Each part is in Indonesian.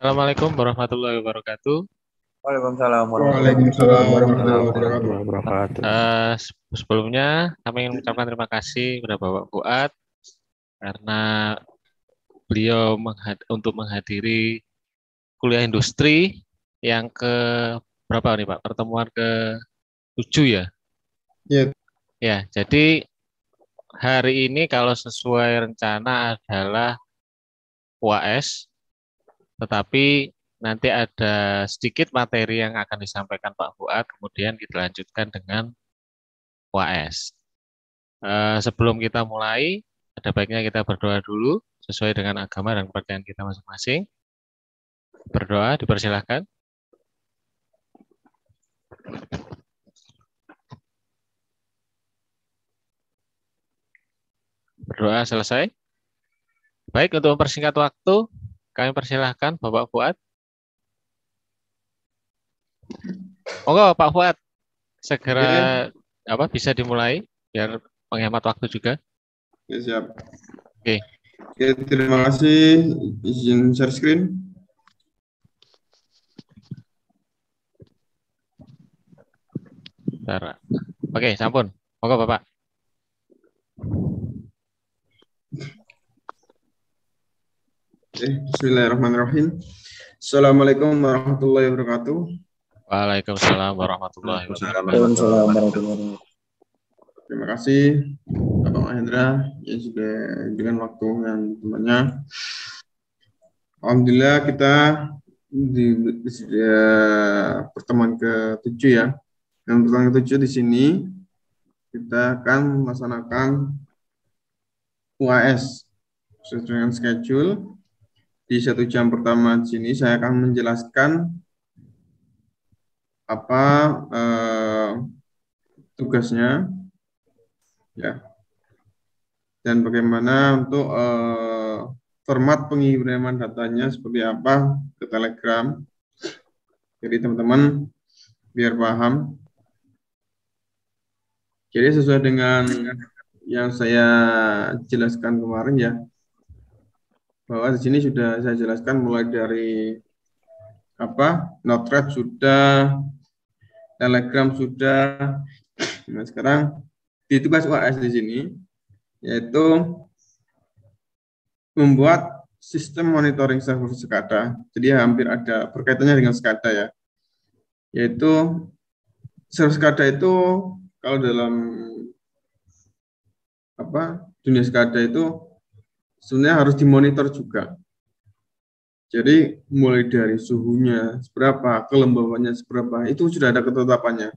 Assalamualaikum warahmatullahi wabarakatuh. Waalaikumsalam Waalaikumsalam warahmatullahi warahmatullahi wabarakatuh. wabarakatuh. Sebelumnya kami ingin mengucapkan terima kasih kepada Bapak Fuad karena beliau untuk menghadiri kuliah industri yang ke berapa nih Pak? Pertemuan ke-7 ya? Ya, Ya, jadi hari ini kalau sesuai rencana adalah UAS, tetapi nanti ada sedikit materi yang akan disampaikan Pak Fuad, kemudian kita lanjutkan dengan UAS. Sebelum kita mulai, ada baiknya kita berdoa dulu sesuai dengan agama dan kepercayaan kita masing-masing. Berdoa, dipersilahkan. Berdoa selesai. Baik, untuk mempersingkat waktu, kami persilahkan Bapak Fuad. Monggo Pak Fuad, segera bisa dimulai biar menghemat waktu juga. ya siap. Oke. Oke, terima kasih. Izin share screen. Bentar. Oke, sampun. Monggo Bapak. Bismillahirrahmanirrahim. Assalamualaikum warahmatullahi wabarakatuh. Waalaikumsalam warahmatullahi wabarakatuh. Waalaikumsalam warahmatullahi wabarakatuh. Terima kasih Bapak Mahendra yang sudah dengan waktu dan temannya. Alhamdulillah kita di pertemuan ke-7 ya. Yang pertemuan ke-7 di sini kita akan melaksanakan UAS sesuai dengan schedule. Di 1 jam pertama di sini saya akan menjelaskan apa tugasnya, ya, dan bagaimana untuk format pengiriman datanya seperti apa ke Telegram. Jadi teman-teman biar paham. Jadi sesuai dengan yang saya jelaskan kemarin ya, bahwa di sini sudah saya jelaskan mulai dari Node-RED sudah, Telegram sudah. Nah, sekarang di tugas UAS di sini yaitu membuat sistem monitoring server SCADA. Jadi hampir ada berkaitannya dengan SCADA ya. Yaitu server SCADA itu kalau dalam dunia SCADA itu sebenarnya harus dimonitor juga. Jadi mulai dari suhunya seberapa, kelembabannya seberapa, itu sudah ada ketetapannya.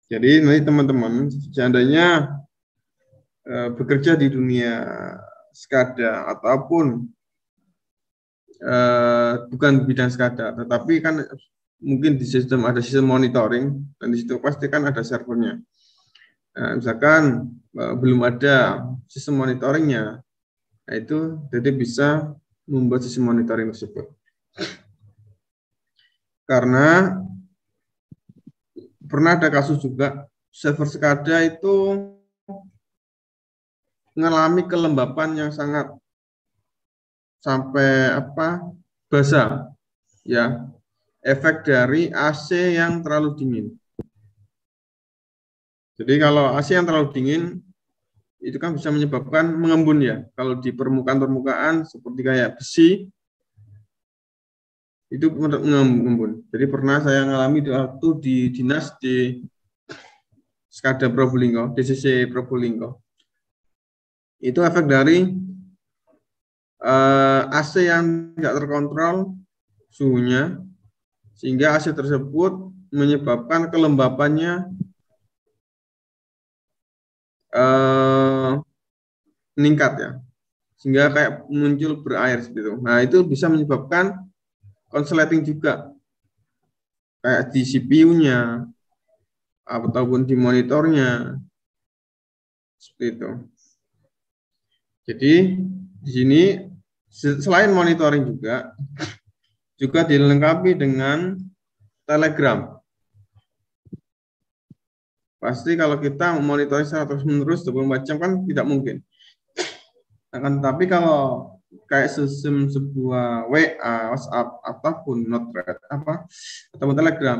Jadi nanti teman-teman seandainya bekerja di dunia SCADA ataupun bukan bidang SCADA, tetapi kan mungkin di sistem ada sistem monitoring dan di situ pasti kan ada servernya. Nah, misalkan belum ada sistem monitoringnya, nah itu jadi bisa membuat sistem monitoring tersebut. Karena pernah ada kasus juga server SCADA itu mengalami kelembapan yang sangat sampai basah ya, efek dari AC yang terlalu dingin. Jadi kalau AC yang terlalu dingin itu kan bisa menyebabkan mengembun ya. Kalau di permukaan seperti kayak besi itu mengembun. Jadi pernah saya mengalami waktu di dinas di SCADA Probolinggo, DCC Probolinggo. Itu efek dari AC yang tidak terkontrol suhunya, sehingga AC tersebut menyebabkan kelembapannya meningkat ya, sehingga kayak muncul berair seperti itu. Nah itu bisa menyebabkan konsleting juga, kayak di CPU-nya ataupun di monitornya seperti itu. Jadi di sini selain monitoring juga dilengkapi dengan Telegram. Pasti kalau kita monitoring secara terus-menerus 24 jam kan tidak mungkin. Akan tetapi kalau kayak sistem sebuah WA, WhatsApp, ataupun Node-RED, ataupun Telegram.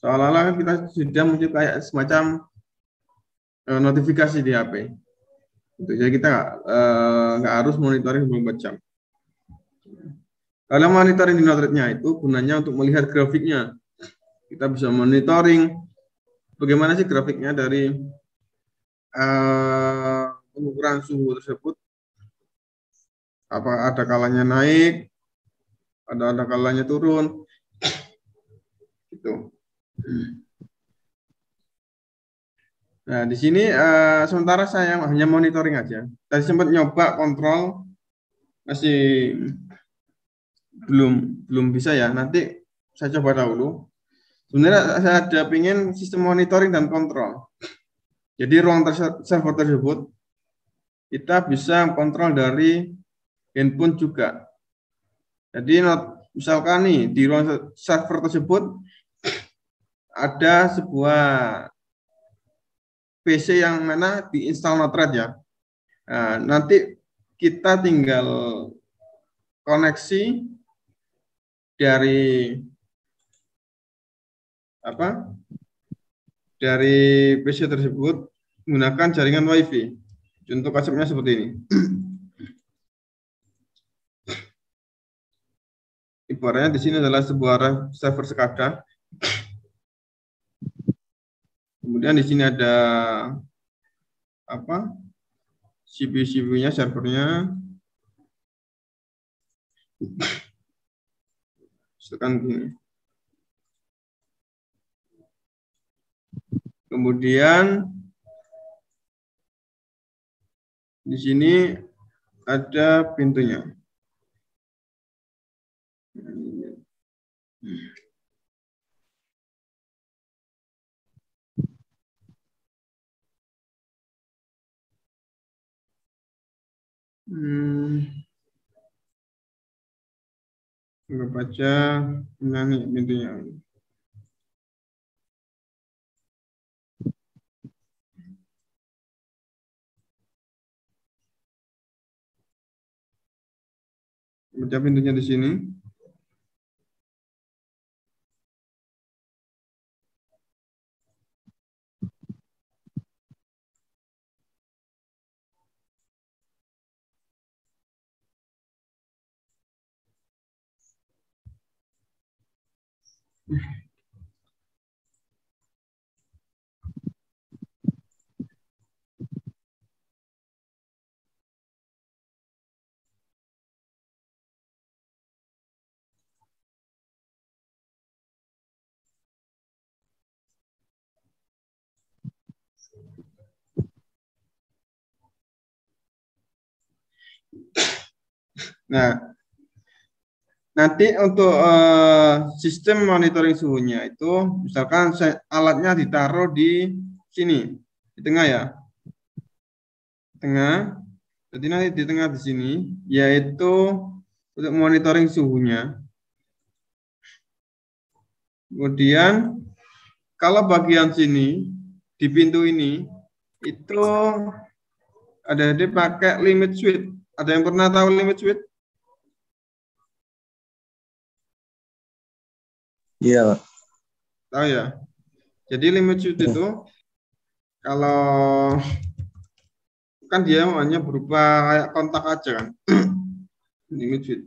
Seolah-olah kita sudah muncul kayak semacam notifikasi di HP. Jadi kita nggak harus monitoring 24 jam. Kalau monitoring di Node-RED-nya itu gunanya untuk melihat grafiknya. Kita bisa monitoring bagaimana sih grafiknya dari pengukuran suhu tersebut. Apa ada kalanya naik, ada kalanya turun, gitu. Nah, di sini sementara saya hanya monitoring aja. Tadi sempat nyoba kontrol, masih belum bisa ya. Nanti saya coba dahulu. Sebenarnya saya ada pengen sistem monitoring dan kontrol. Jadi ruang server tersebut kita bisa kontrol dari handphone juga. Jadi misalkan nih di ruang server tersebut ada sebuah PC yang mana diinstal Node-RED ya. Nah, nanti kita tinggal koneksi dari PC tersebut menggunakan jaringan WiFi. Contoh konsepnya seperti ini. Ibaratnya di sini adalah sebuah server SCADA. Kemudian di sini ada CPU-nya, servernya. Misalkan gini. Kemudian di sini ada pintunya. Anggap aja ini pintunya. Baca pintunya di sini. Nah, nanti untuk sistem monitoring suhunya itu, misalkan alatnya ditaruh di sini, di tengah ya, tengah. Jadi nanti di tengah di sini, yaitu untuk monitoring suhunya. Kemudian kalau bagian sini di pintu ini itu ada dipakai limit switch. Ada yang pernah tahu limit switch? Iya, Pak. Tahu ya. Jadi limit switch itu kalau kan dia hanya berupa kayak kontak aja kan. Limit switch.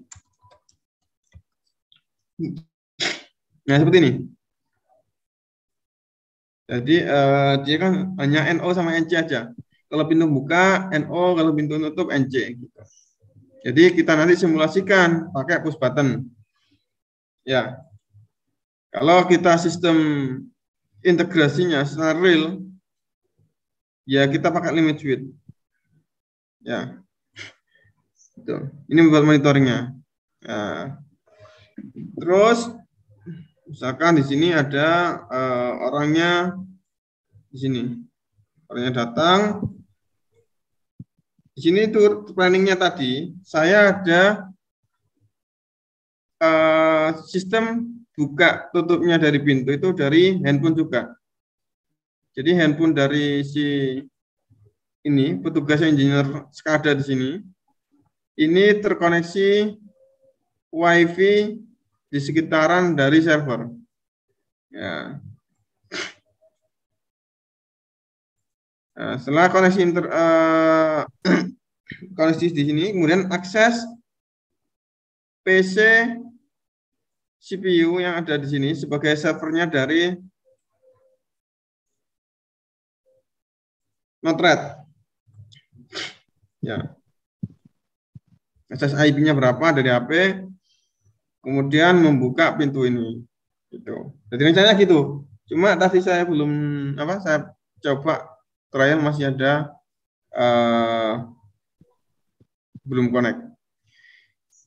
Nah, seperti ini. Jadi dia kan hanya NO sama NC aja. Kalau pintu buka NO, kalau pintu tutup NC. Gitu. Jadi kita nanti simulasikan pakai push button. Ya. Kalau kita sistem integrasinya secara real, ya kita pakai limit switch. Ya. Itu. Ini buat monitoringnya. Nah. Terus misalkan di sini ada orangnya di sini. Orangnya datang. Di sini itu planningnya tadi, saya ada sistem buka tutupnya dari pintu itu dari handphone juga. Jadi handphone dari si ini petugas engineer SCADA di sini ini terkoneksi WiFi di sekitaran dari server. Ya. Nah, setelah koneksi di sini, kemudian akses PC CPU yang ada di sini sebagai servernya dari Node-RED. Ya. Akses IP-nya berapa dari HP, kemudian membuka pintu ini. Gitu. Jadi rencananya gitu. Cuma tadi saya belum saya coba trial masih ada belum connect.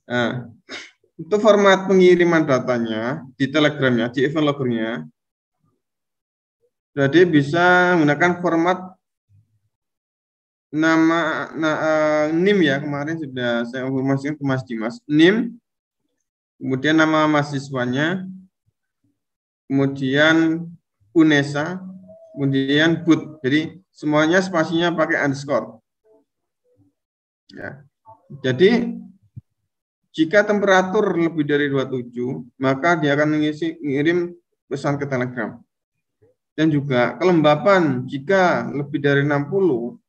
Nah, untuk format pengiriman datanya di Telegramnya, di event loggernya, jadi bisa menggunakan format nama NIM ya, kemarin sudah saya informasikan ke Mas Dimas. NIM, kemudian nama mahasiswanya, kemudian UNESA, kemudian BUT. Jadi semuanya spasinya pakai underscore. Ya. Jadi jika temperatur lebih dari 27, maka dia akan mengirim pesan ke Telegram. Dan juga kelembapan jika lebih dari 60,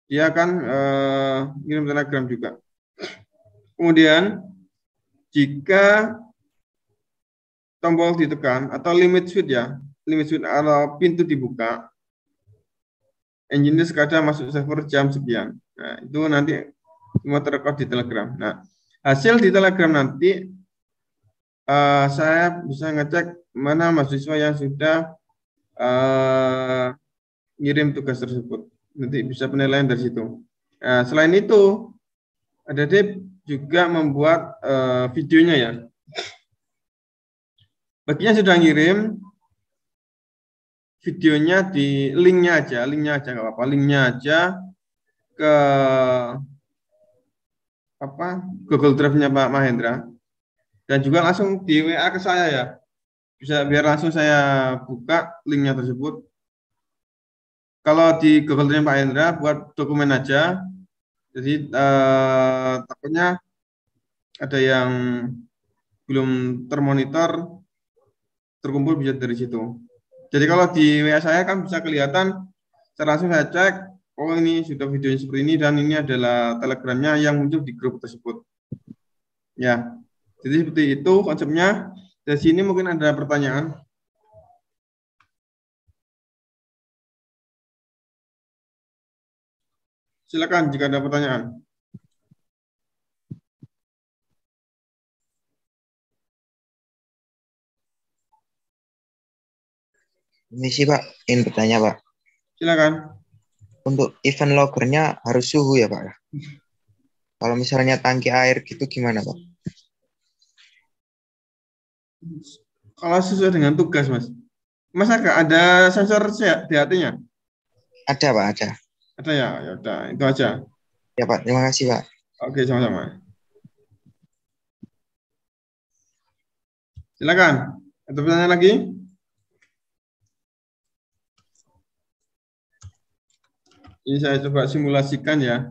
dia akan ngirim Telegram juga. Kemudian jika tombol ditekan atau limit switch atau pintu dibuka, engine sekadar masuk server jam sekian. Nah, itu nanti semua terekod di Telegram. Nah, hasil di Telegram nanti saya bisa ngecek mana mahasiswa yang sudah ngirim tugas tersebut. Nanti bisa penilaian dari situ. Nah, selain itu, ada juga membuat videonya ya. Baginya sudah ngirim, videonya di linknya aja nggak apa-apa, linknya aja ke Google Drive-nya Pak Mahendra, dan juga langsung di WA ke saya ya, bisa biar langsung saya buka linknya tersebut. Kalau di Google Drive Pak Mahendra buat dokumen aja, jadi takutnya ada yang belum termonitor, terkumpul bisa dari situ. Jadi kalau di WA saya kan bisa kelihatan, saya langsung saya cek, oh ini sudah videonya seperti ini dan ini adalah Telegramnya yang muncul di grup tersebut. Ya, jadi seperti itu konsepnya. Dari sini mungkin ada pertanyaan. Silakan jika ada pertanyaan. Misi Pak, ingin bertanya Pak. Silakan. Untuk event loggernya harus suhu ya Pak? Kalau misalnya tangki air gitu gimana Pak? Kalau sesuai dengan tugas Mas. Mas ada sensor DHT-nya? Ada Pak, ada. Ada ya, ya udah itu aja. Ya Pak, terima kasih Pak. Oke, sama-sama. Silakan. Ada pertanyaan lagi? Ini saya coba simulasikan ya.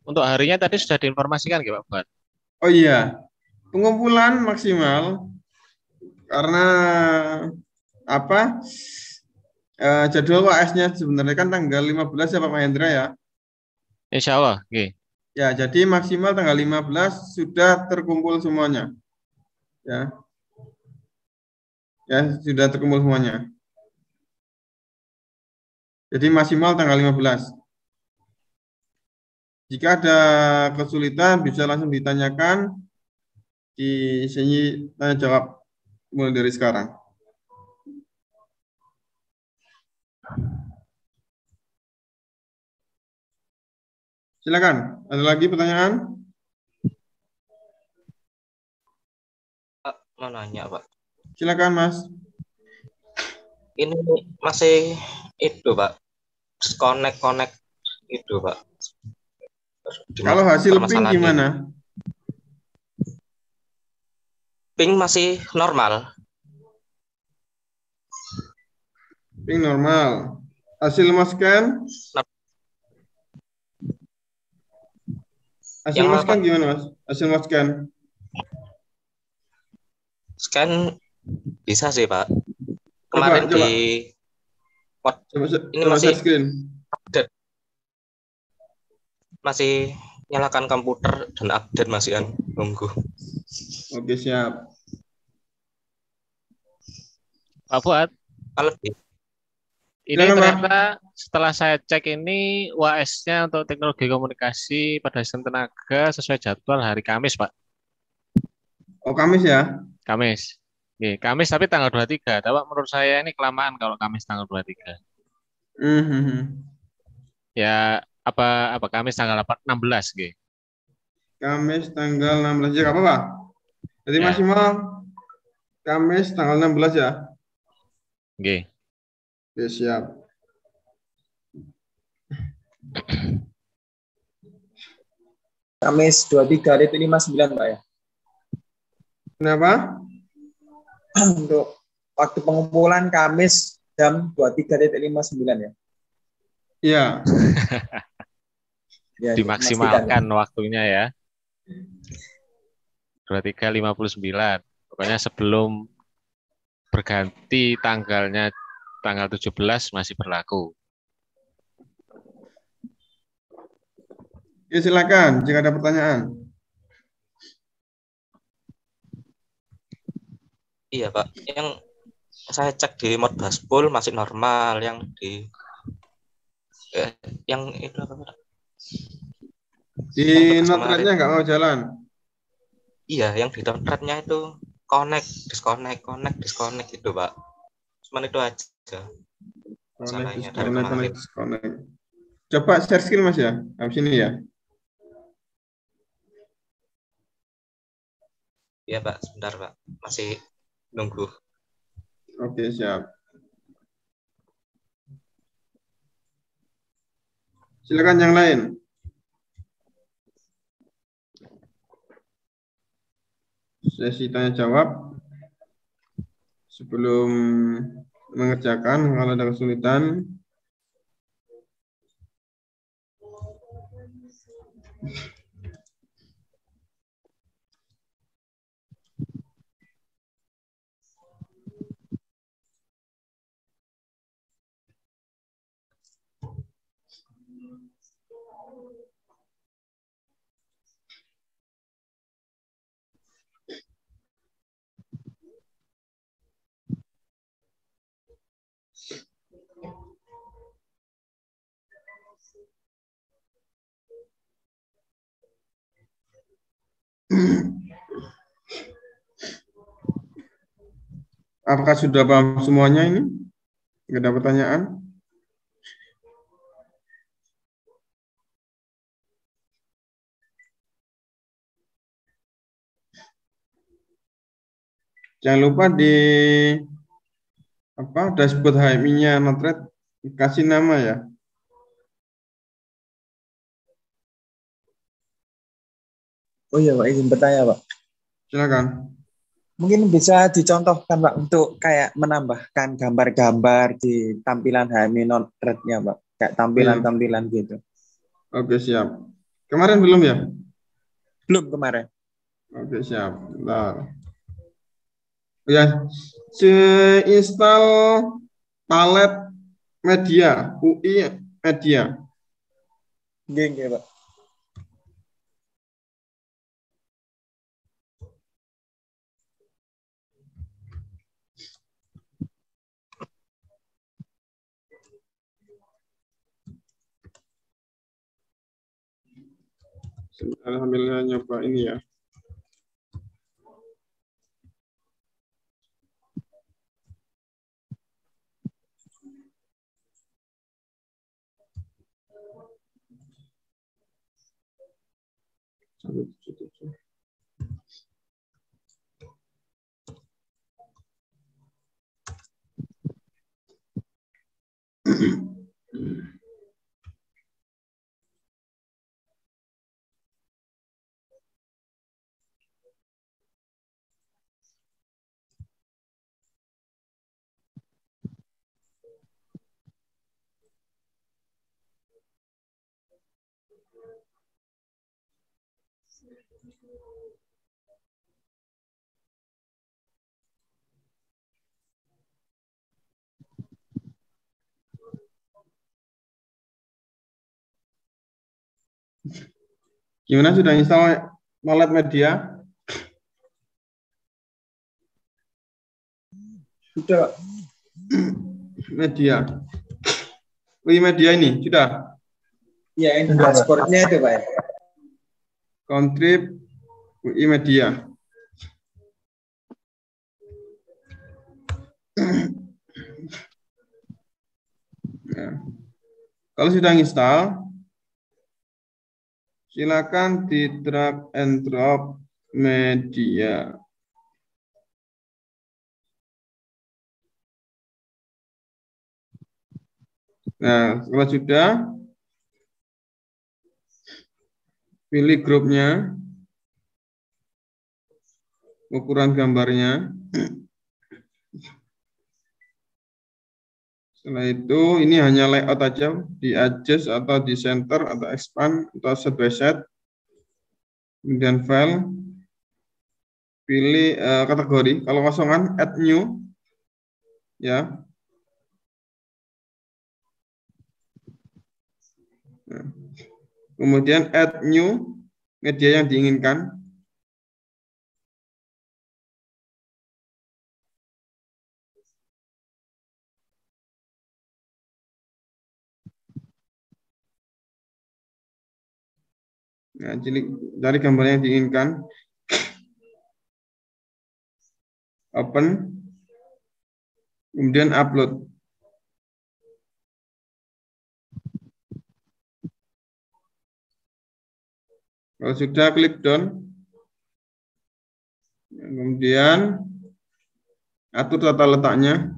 Untuk harinya tadi sudah diinformasikan nggak Pak? Oh iya, pengumpulan maksimal karena jadwal UAS-nya sebenarnya kan tanggal 15 ya Pak Mahendra ya. Insya Allah. Okay. Ya, jadi maksimal tanggal 15 sudah terkumpul semuanya. Ya. Ya, sudah terkumpul semuanya. Jadi maksimal tanggal 15. Jika ada kesulitan bisa langsung ditanyakan di sini, tanya jawab mulai dari sekarang. Silakan. Ada lagi pertanyaan? Pak, mau nanya Pak. Silakan Mas. Ini masih itu Pak, connect itu Pak. Kalau hasil ping gimana? Ping masih normal. Ping normal. Hasil Mas scan? Hasil Yang mau apa? scan gimana, Mas? Hasil mau scan. Scan bisa sih, Pak. Coba, Kemarin di coba. What- Coba, ini coba masih share screen. update, masih nyalakan komputer dan update masih kan nunggu. Oke, siap. Pak Fuad, Kalau di ini Silakan, Pak. ternyata setelah saya cek ini UAS-nya untuk teknologi komunikasi pada sistem tenaga sesuai jadwal hari Kamis, Pak. Oh, Kamis ya? Kamis. Oke, Kamis tapi tanggal 23. Tapi menurut saya ini kelamaan kalau Kamis tanggal 23. Mhm. Ya apa Kamis tanggal 16 gitu. Kamis tanggal 16 ya, apa, Pak? Jadi Ya, maksimal Kamis tanggal 16 ya? oke. Oke, siap. Kamis 23.59 Pak ya. Kenapa? Untuk waktu pengumpulan Kamis jam 23.59 ya. Iya. Ya, Dimaksimalkan waktunya ya. 23.59. Pokoknya sebelum berganti tanggalnya tanggal 17 masih berlaku. Ya, silakan jika ada pertanyaan. iya, Pak. Yang saya cek di Modbus masih normal, yang di yang itu apa, Pak? Di Yang tugas notretnya kemarin. nggak mau jalan. Iya, yang di dompetnya itu connect, disconnect itu, Pak. Cuman itu aja Connect, masalahnya dari disconnect, kemarin. connect, disconnect. Coba share screen, Mas ya. Habis ini ya. Iya, Pak. Sebentar, Pak. Masih nunggu. Oke, siap. Silakan yang lain. Sesi tanya jawab. Sebelum mengerjakan, kalau ada kesulitan, apakah sudah paham semuanya ini? Nggak ada pertanyaan? Jangan lupa di dashboard HMI-nya Notret kasih nama ya. Oh iya Pak, izin bertanya Pak. Silakan. Mungkin bisa dicontohkan Pak untuk kayak menambahkan gambar-gambar di tampilan HMI Notret-nya Pak. Kayak tampilan-tampilan gitu. Oke, siap. Kemarin belum ya? Belum kemarin. Oke, siap. Bentar. Ya, install palet media, UI media. Oke Pak. Alhamdulillah nyoba ini ya. Gimana, sudah install Malab Media? Sudah, Pak. Media. Wih, media ini sudah. Ya, ini dashboard-nya itu, Pak. Ya. Contrib UI Media. Nah, kalau sudah install, silakan di drag and drop media. Nah, kalau sudah, pilih grupnya, ukuran gambarnya. Setelah itu, ini hanya layout aja, di adjust atau di center atau expand atau set by set. Kemudian file, pilih kategori. Kalau kosongan, add new, ya. Nah, kemudian add new media yang diinginkan. Nah, cari gambar yang diinginkan. Open. Kemudian upload. Kalau sudah, klik done. Kemudian atur tata letaknya.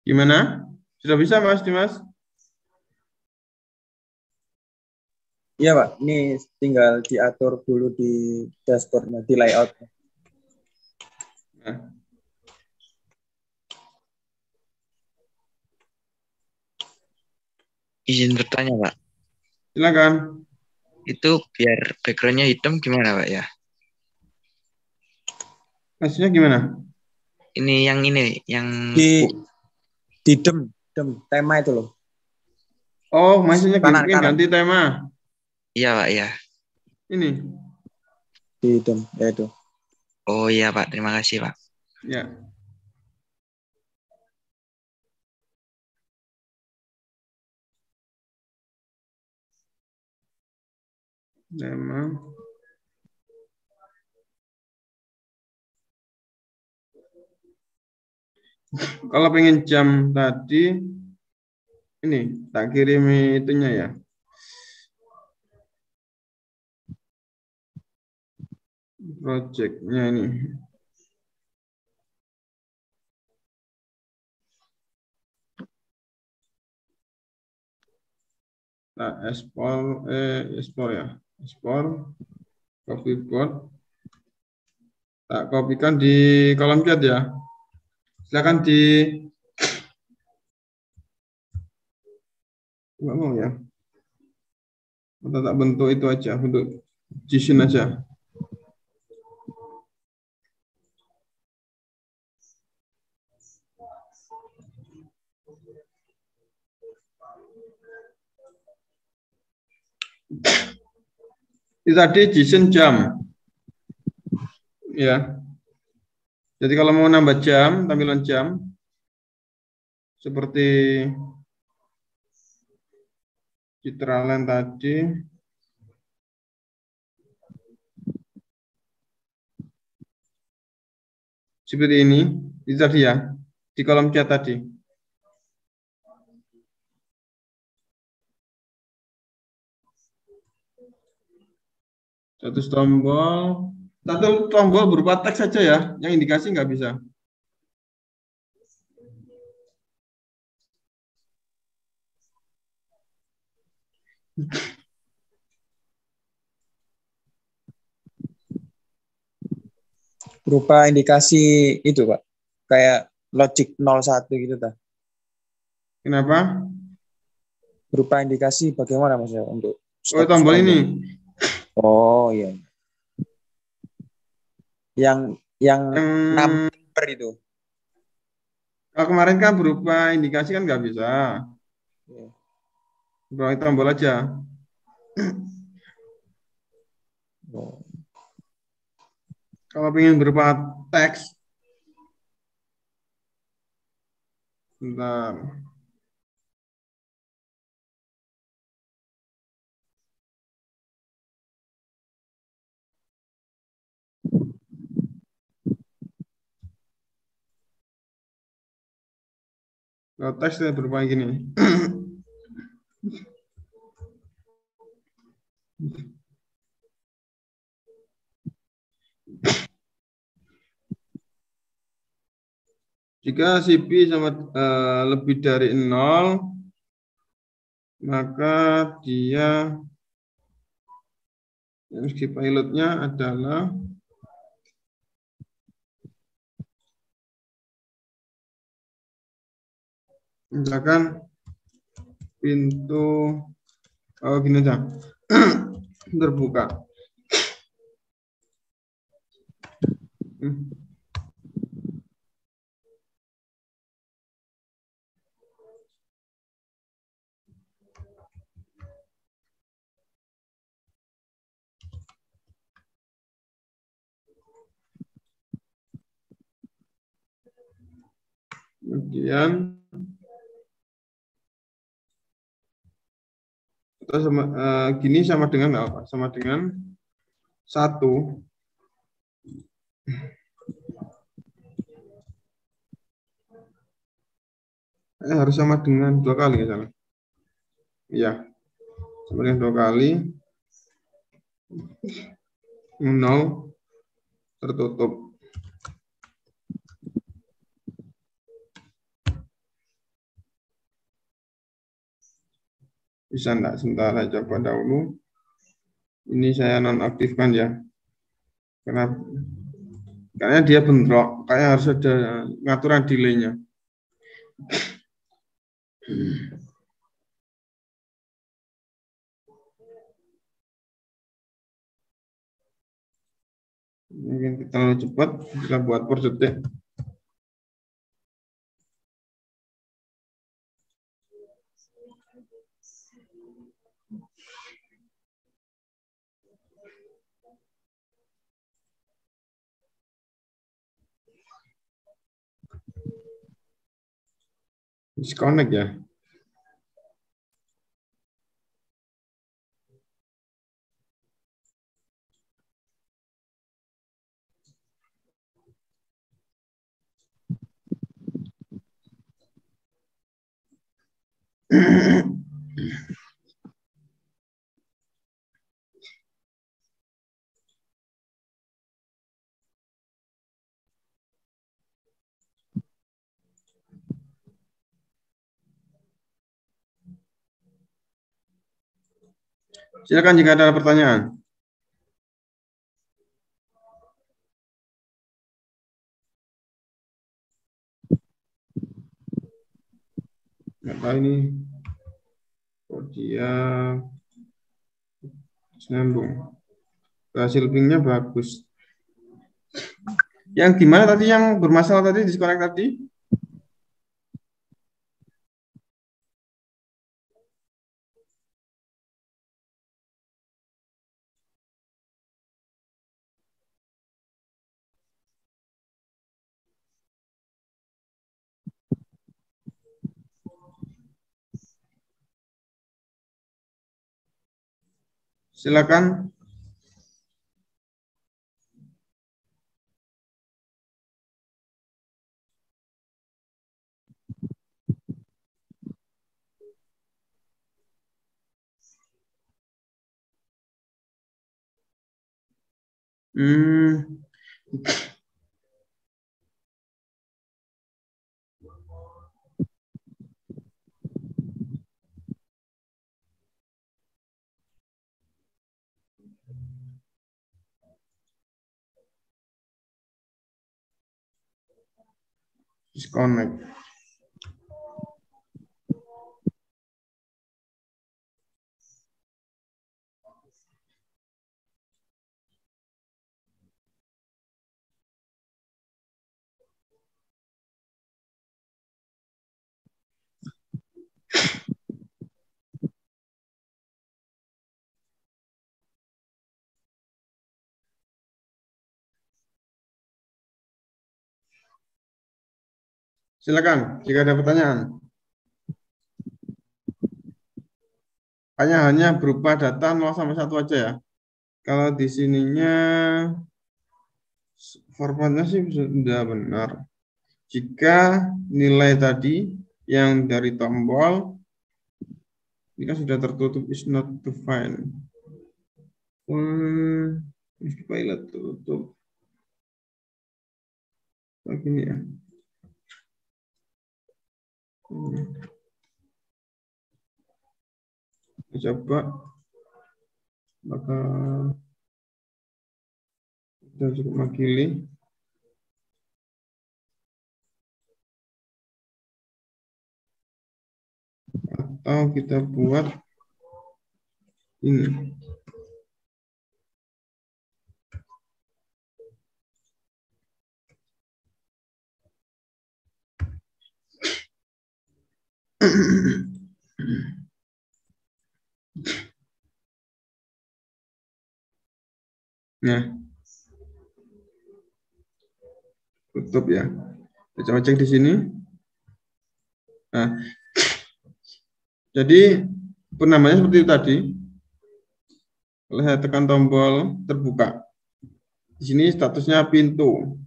Gimana? Sudah bisa, Mas Dimas? Iya, Pak. Ini tinggal diatur dulu di dashboard-nya, di layout. Nah. Izin bertanya, Pak. Silakan. Itu biar background-nya hitam gimana, Pak, ya? Maksudnya gimana? Ini, yang Di dem tema itu loh. Oh, maksudnya Kanan. ganti tema. Iya, Pak, ya. Ini. Di dem, ya itu. Oh iya, Pak. Terima kasih, Pak. Ya. Tema. Kalau pengen jam tadi, ini tak kirim itunya ya. Projectnya ini. Nah, ekspor ya. Ekspor, copy board. Tak kopikan di kolom chat ya. Silakan di nggak mau ya. Atau tak bentuk itu aja, bentuk JSON aja. Itu tadi JSON jam. Ya. Jadi kalau mau nambah jam, tampilan jam, seperti Citraland tadi, seperti ini, itu tadi ya, di kolom chat tadi. Satu tombol berupa teks saja ya, yang indikasi nggak bisa. Berupa indikasi itu, Pak. Kayak logic 01 gitu, ta. Kenapa? Berupa indikasi bagaimana Mas ya untuk Oh, status tombol ini. Oh iya. Yang Yang number itu. kalau kemarin kan berupa indikasi kan nggak bisa. Iya. Berupa tombol aja. Oh. Kalau ingin berupa teks, bentar. Kalau teks berupa gini. Jika CP sama lebih dari 0, maka dia meski pilotnya adalah misalkan pintu gini aja terbuka. Kemudian atau sama gini sama dengan apa? Sama dengan 1. Harus sama dengan 2 kali ya salah. Iya. Sama dengan 2 kali 0 tertutup. Bisa enggak? Sebentar saya coba dahulu. Ini saya nonaktifkan ya. Karena dia bentrok, kayak harus ada pengaturan delay-nya. Mungkin terlalu cepat, kita buat per detik. Disconnect ya. Silakan jika ada pertanyaan. Nggak tahu ini. Oh, dia nyambung. Hasil pingnya bagus. Yang gimana tadi yang bermasalah tadi disconnect tadi? Silakan. Hmm. Disconnect. Silakan jika ada pertanyaan. Hanya berupa data 0 sampai 1 aja ya. Kalau di sininya formatnya sih sudah benar. Jika nilai tadi yang dari tombol ini kan sudah tertutup is not defined. Pilot tutup. Begini ya. Coba maka kita cukup makili. Atau kita buat ini. Nah, tutup ya. Kita coba cek di sini. Nah, jadi penamanya seperti itu tadi. Kalau saya tekan tombol terbuka. Di sini statusnya pintu.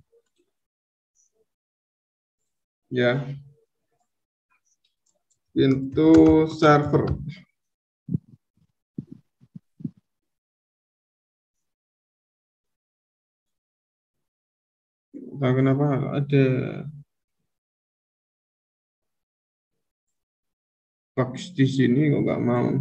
Ya. Pintu server. Tahu kenapa ada box di sini kok nggak mau.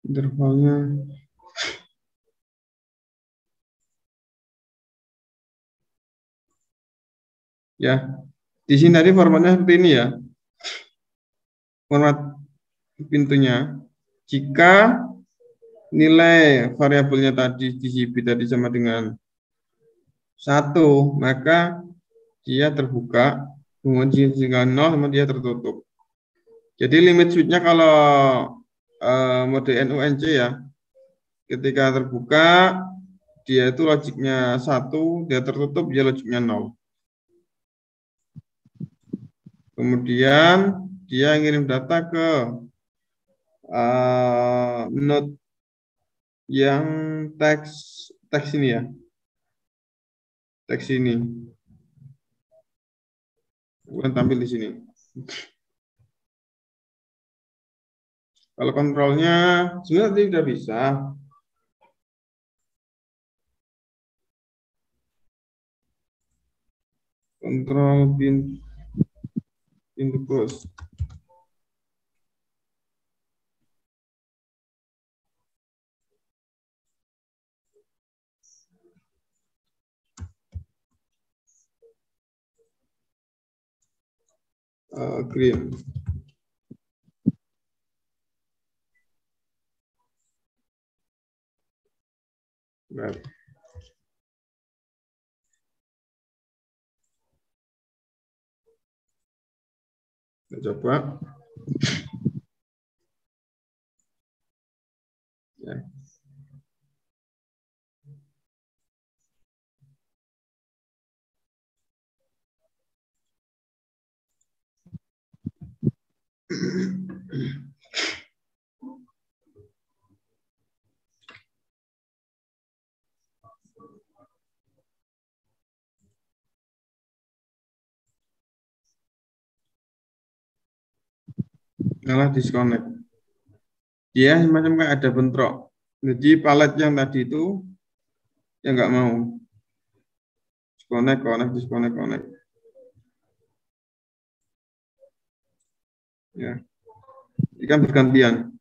Intervalnya ya. Di sini tadi formatnya seperti ini ya. Format pintunya. Jika nilai variabelnya tadi di CB tadi sama dengan 1, maka dia terbuka. Kemudian jika 0 sama dia tertutup. Jadi limit switch-nya kalau mode NUNC ya. Ketika terbuka dia itu logiknya 1, dia tertutup dia logiknya 0. Kemudian dia ngirim data ke node yang teks ini ya. Teks ini. Bukan tampil di sini. Kalau kontrolnya sebenarnya tidak bisa. Kontrol pintu close. Green. Right. Kita coba. Ya. Malah disconnect. Dia semacam kayak ada bentrok. Jadi palet yang tadi itu yang nggak mau. Disconnect. Ya, ini kan bergantian.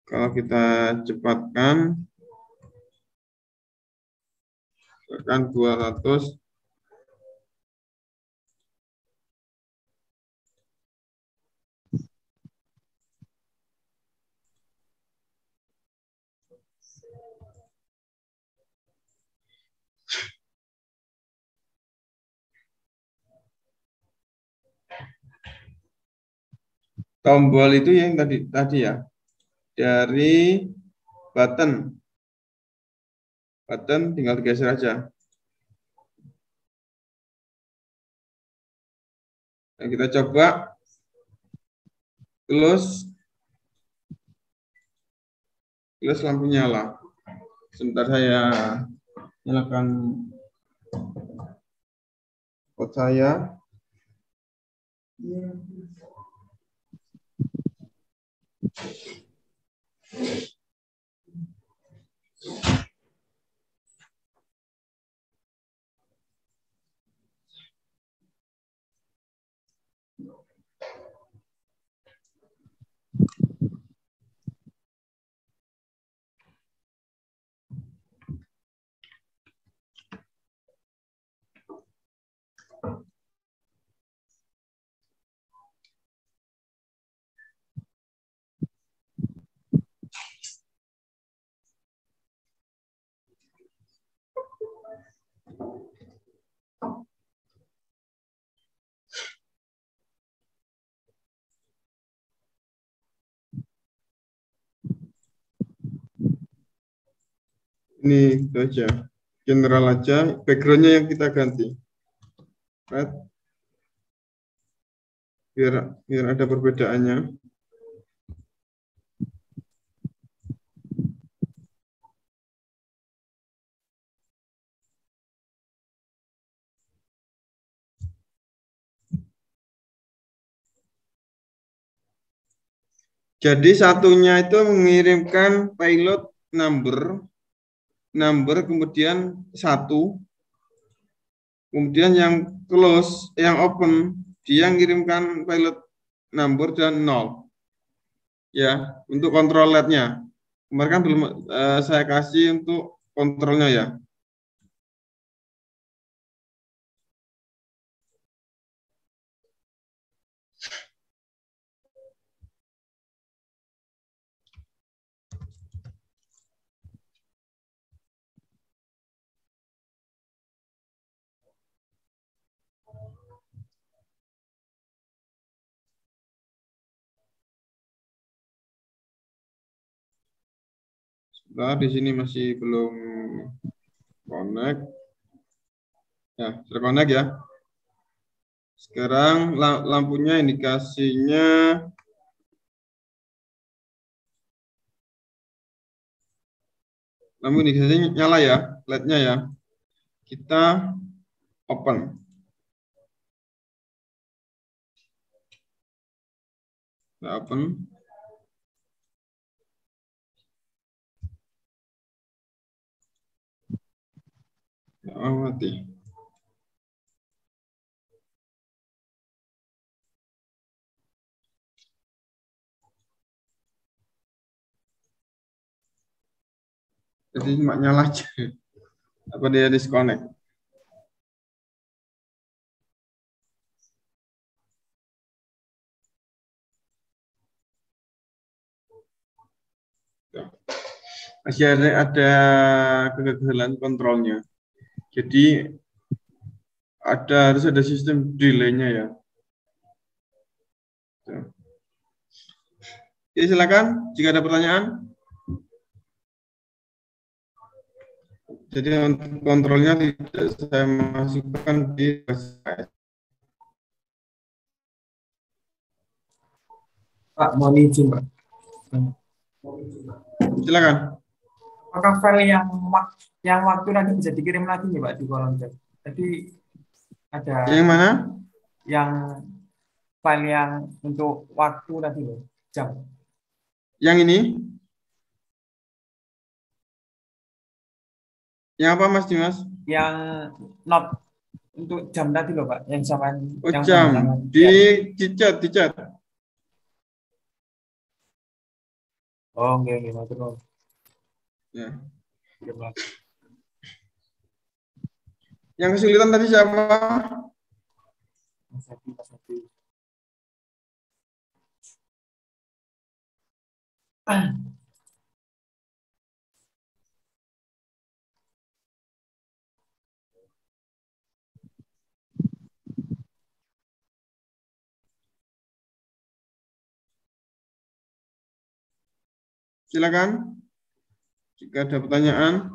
Kalau kita cepatkan, tekan 200. Tombol itu yang tadi ya, dari button tinggal digeser aja. Nah, kita coba close lampu nyala. Sebentar saya nyalakan hotspot saya. Ini itu aja, general aja, backgroundnya yang kita ganti, right? Biar ada perbedaannya. Jadi satunya itu mengirimkan payload number kemudian 1, kemudian yang close, yang open, dia ngirimkan payload number dan 0. Ya, untuk kontrol LED-nya. Kemarin kan belum saya kasih untuk kontrolnya ya. Nah, di sini masih belum connect. Ya, sudah connect ya. Sekarang lampunya indikasinya nyala ya, LED-nya ya. Kita open. Kita open. Mati. Jadi cuma nyala aja. Apa dia disconnect? Masih ada kegagalan kontrolnya. Jadi harus ada sistem delay-nya ya. Oke, silakan jika ada pertanyaan. Jadi untuk kontrolnya tidak saya masukkan di website. Pak, mohon izin, Pak. Silakan. Apakah file yang waktu nanti bisa dikirim lagi nih, Pak, di kolom chat? Jadi ada Yang mana? yang file yang untuk waktu tadi loh, jam. Yang ini? Yang apa Mas Dimas? Yang not untuk jam tadi loh, Pak, yang sama Oh, yang jam tanda tangan. di chat. Oh, oke, betul. Ya. Oke, Pak. Yang kesulitan tadi siapa? Mas Hadi. Silakan. Jika ada pertanyaan.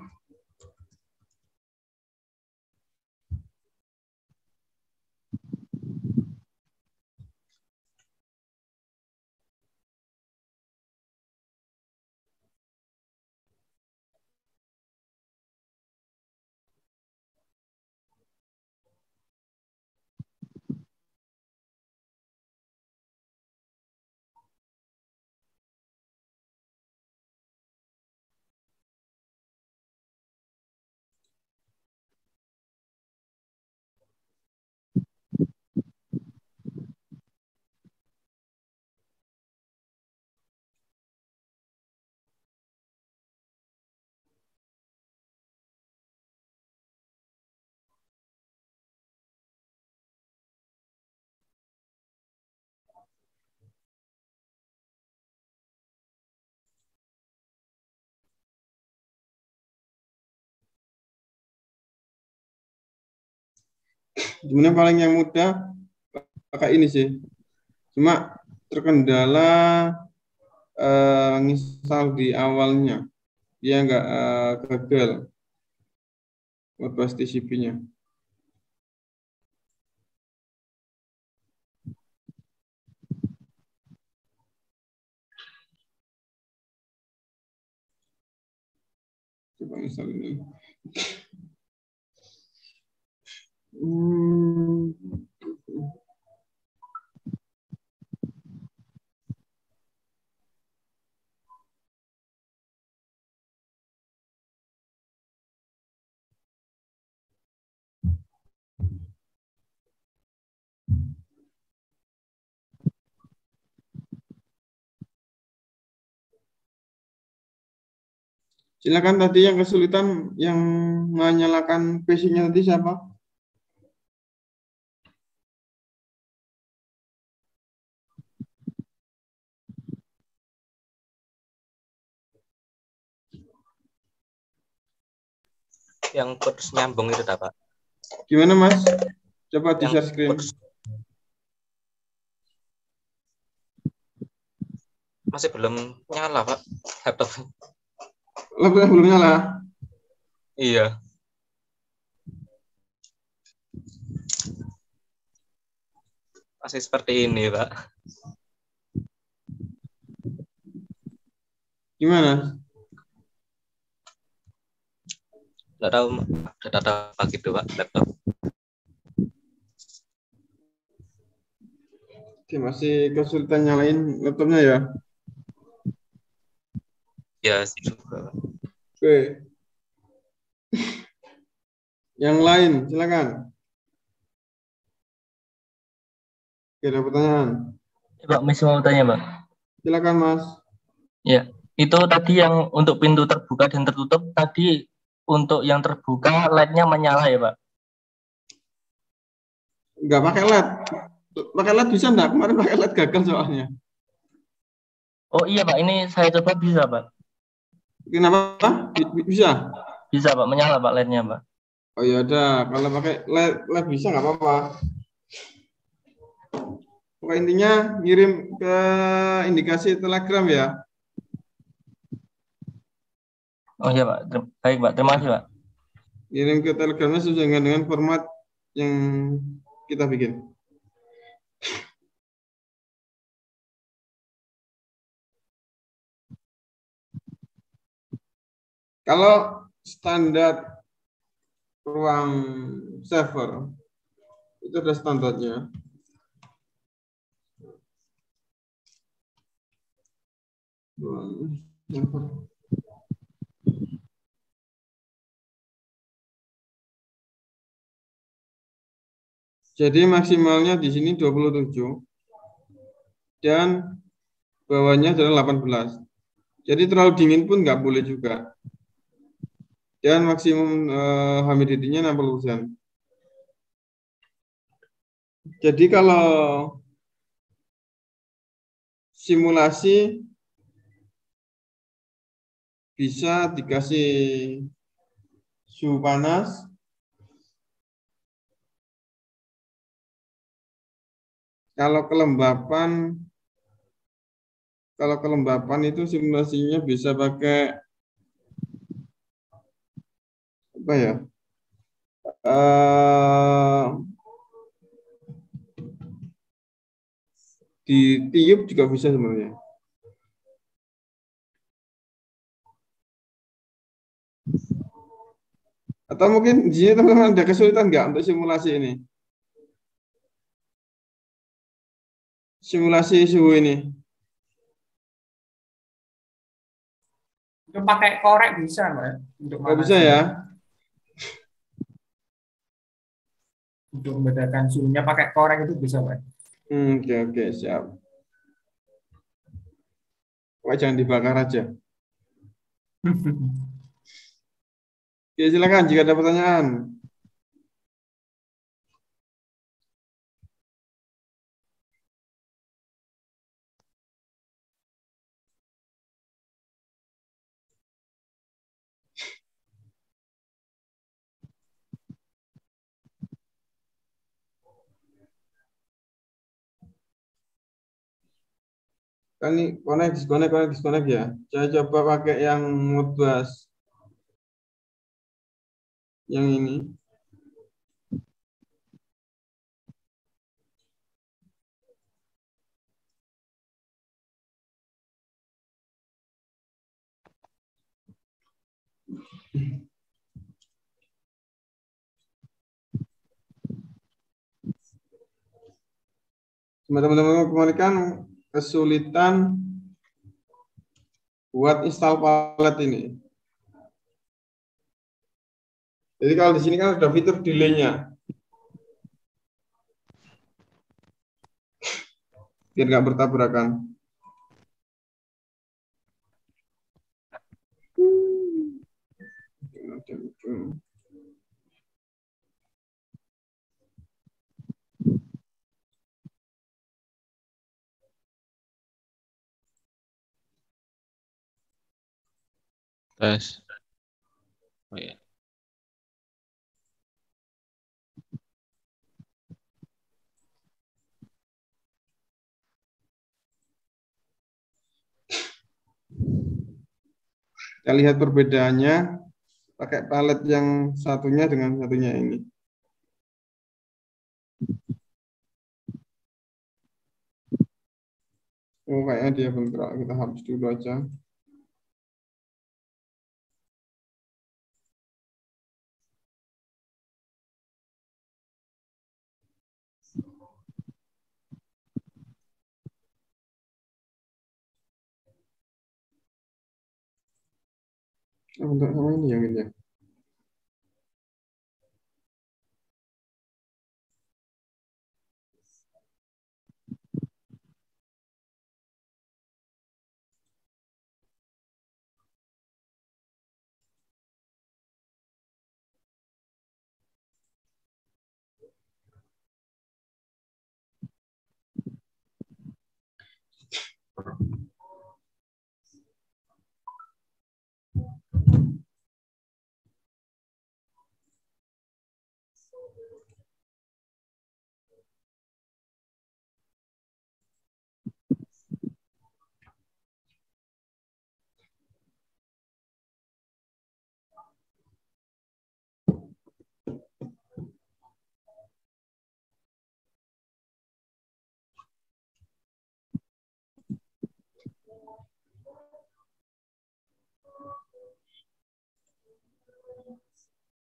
Sebenarnya paling yang mudah pakai ini sih. Cuma terkendala nginstal di awalnya. Dia nggak gagal WordPress TCP-nya. Coba install ini. Silakan tadi yang kesulitan yang menyalakan PC-nya tadi siapa? Yang putus nyambung itu Pak. Gimana Mas? Coba di Yang share screen. Masih belum nyala Pak laptop. Belum nyala. Iya. Masih seperti ini Pak. Gimana? Nggak tahu data apa gitu Pak laptop. Oke, masih kesulitan nyalain laptopnya ya? Ya juga. Oke. Yang lain, silakan. Oke, ada pertanyaan. Pak, masih mau tanya, Pak. Silakan, Mas. Ya, itu tadi yang untuk pintu terbuka dan tertutup, tadi untuk yang terbuka LED-nya menyala ya, Pak? Enggak pakai LED. Pakai LED bisa enggak? Kemarin pakai LED gagal soalnya. Oh iya, Pak. Ini saya coba bisa, Pak. Kenapa? Bisa? Bisa, Pak. Menyala, Pak, LED-nya, Pak. Oh ya udah, kalau pakai LED bisa nggak apa-apa. Pokoknya intinya ngirim ke indikasi Telegram ya. Oh iya Pak, baik Pak, terima kasih Pak. Ngirim ke Telegramnya sesuai dengan format yang kita bikin. Kalau standar ruang server itu ada standarnya. Ruang server. Jadi maksimalnya di sini 27 dan bawahnya adalah 18. Jadi terlalu dingin pun nggak boleh juga. Dan maksimum humidity-nya 60%. Jadi kalau simulasi bisa dikasih suhu panas, kalau kelembapan itu simulasinya bisa pakai apa ya? Ditiup juga bisa sebenarnya. Atau mungkin di sini teman-teman ada kesulitan nggak untuk simulasi ini? Simulasi suhu ini. Itu pakai korek bisa, Mbak. Untuk Oh, bisa ya? Untuk membedakan suhunya pakai korek itu bisa, Mbak. Oke, siap. Wah, jangan dibakar aja. Oke, silakan jika ada pertanyaan. Kan ini disconnect ya. Saya coba pakai yang Modbus. Yang ini. Teman-teman kemarin kan kesulitan buat install palette ini. Jadi kalau di sini kan ada fitur delay-nya. Biar nggak bertabrakan. Tes. Oh, ya. Kita lihat perbedaannya pakai palette yang satunya dengan satunya ini. Oh, kayaknya dia bentrok. Kita hapus dulu aja. Bentrok sama ini yang ini ya.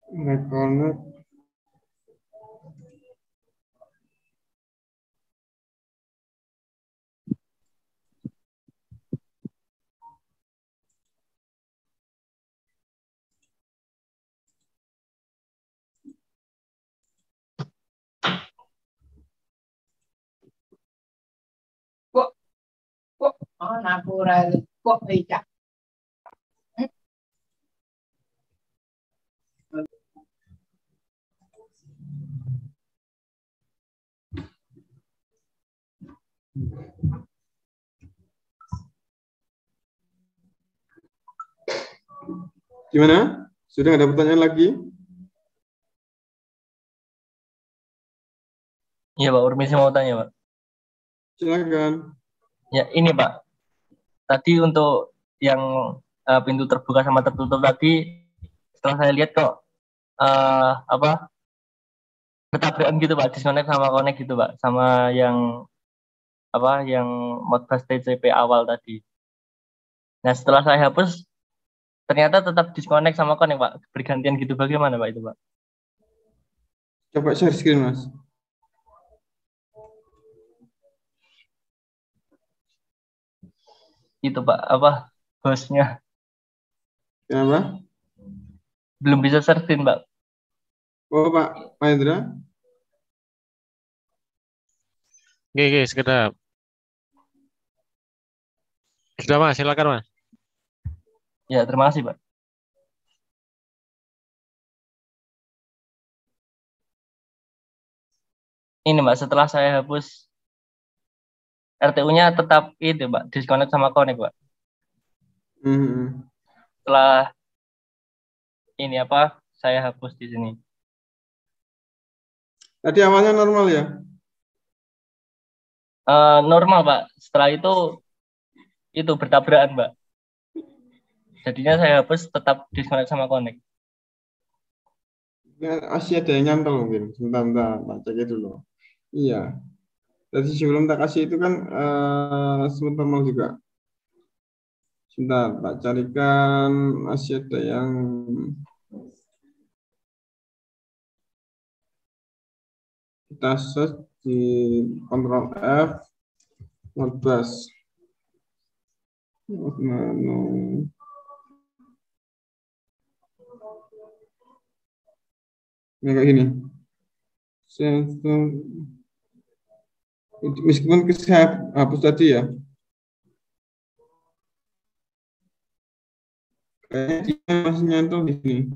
Connect. Gimana? Sudah ada pertanyaan lagi? Iya Pak, permisi mau tanya Pak. Silakan. Ya ini Pak, tadi untuk yang pintu terbuka sama tertutup tadi, setelah saya lihat kok apa bertabrakan gitu Pak, disconnect sama connect gitu Pak, sama yang apa yang Modbus TCP awal tadi. Nah setelah saya hapus, ternyata tetap disconnect sama connect Pak, bergantian gitu, bagaimana Pak itu Pak? Coba share screen, Mas. Itu Pak, apa hostnya Kenapa? belum bisa searching Pak. Oh, Pak Hendra. Oke, sekedap. Sudah Mas, silakan Mas. Ya terima kasih Pak. Ini Mbak, setelah saya hapus RTU-nya tetap itu Pak, disconnect sama connect Pak. Setelah ini apa, saya hapus di sini. Tadi awalnya normal ya? Normal Pak, setelah itu bertabrakan Pak. Jadinya saya hapus tetap disconnect sama connect. Ya, Asia ada yang nyantol mungkin. Sebentar, tak cek dulu. Iya. Tadi sebelum tak kasih itu kan sempat normal juga. Sebentar, tak carikan masih ada yang kita search di Ctrl F Modbus. Ini kayak gini. Meskipun saya hapus tadi ya, kayaknya dia masih nyantol di sini.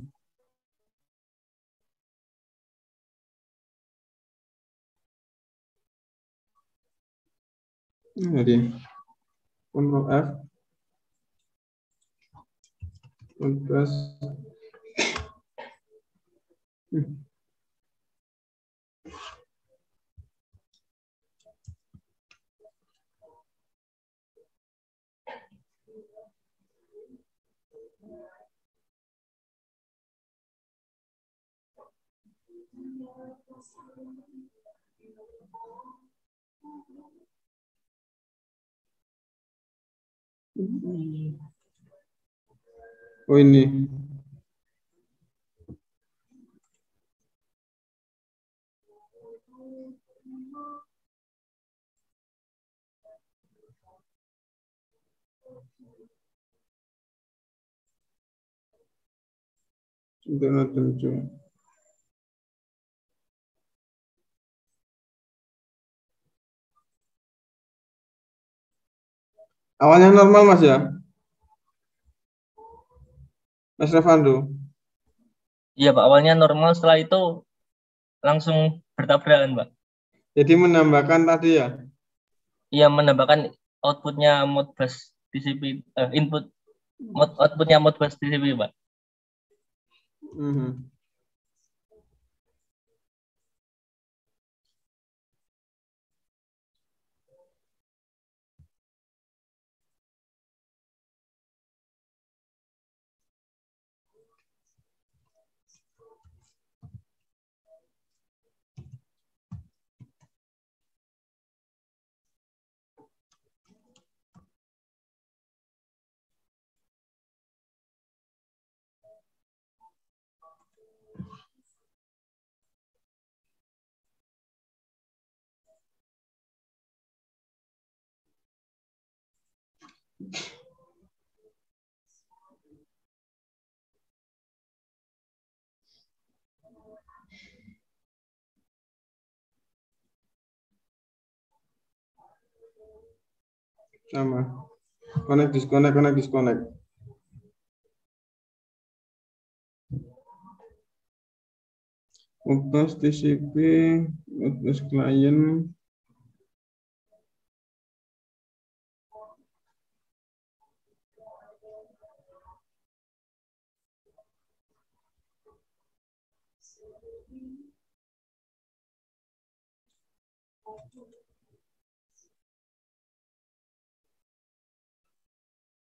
Jadi Ctrl F Modbus. Oh ini. Internet lucu. Awalnya normal Mas ya? Mas Revando. Iya Pak, awalnya normal, setelah itu langsung bertabrakan Pak. Jadi menambahkan tadi ya? Iya, menambahkan outputnya Modbus TCP, outputnya Modbus TCP Pak. Sama. Connect, disconnect, connect, disconnect. Modbus TCP, Modbus client.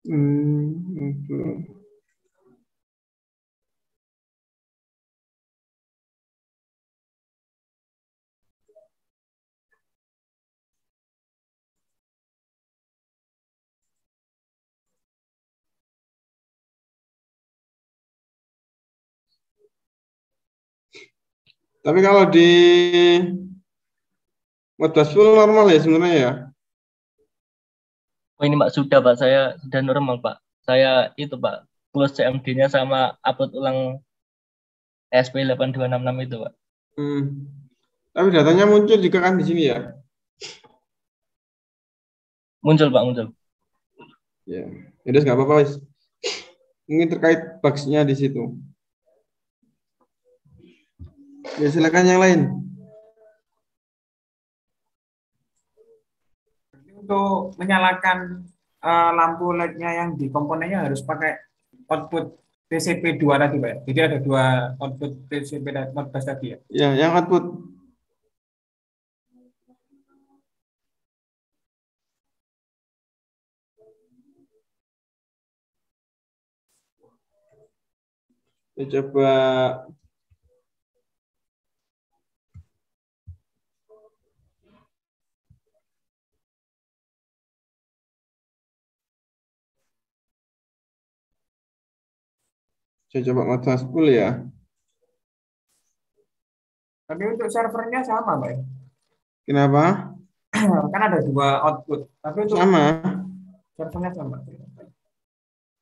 Itu. Tapi kalau di Modbus full normal ya sebenarnya ya. Oh ini Pak sudah Pak, saya sudah normal Pak. Saya itu Pak, close CMD-nya sama upload ulang ESP8266 itu Pak. Tapi datanya muncul juga kan di sini ya. Muncul Pak, muncul. Ya, itu nggak apa-apa wis. Mungkin terkait bugs-nya di situ. Ya silakan yang lain. Untuk menyalakan lampu LED-nya yang di komponennya harus pakai output TCP 2 tadi, Pak. Jadi ada 2 output TCP Modbus tadi ya. Ya, yang output. Ya, coba saya coba Modbus full ya. Tapi untuk servernya sama, Pak. Kenapa? Kan ada 2 output. Tapi untuk Sama. servernya sama.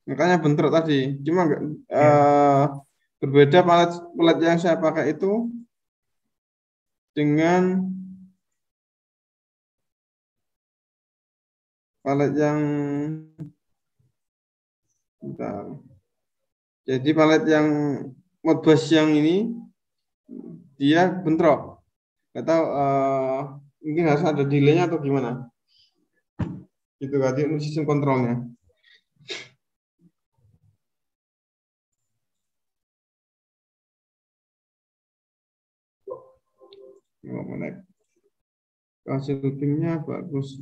Makanya bentrok tadi. Cuma berbeda pelet yang saya pakai itu dengan pelet yang bentar. Jadi pelet yang Modbus yang ini dia bentrok. Nggak tahu mungkin harus ada delay-nya atau gimana. Gitu kan untuk sistem kontrolnya. Hasil timnya bagus.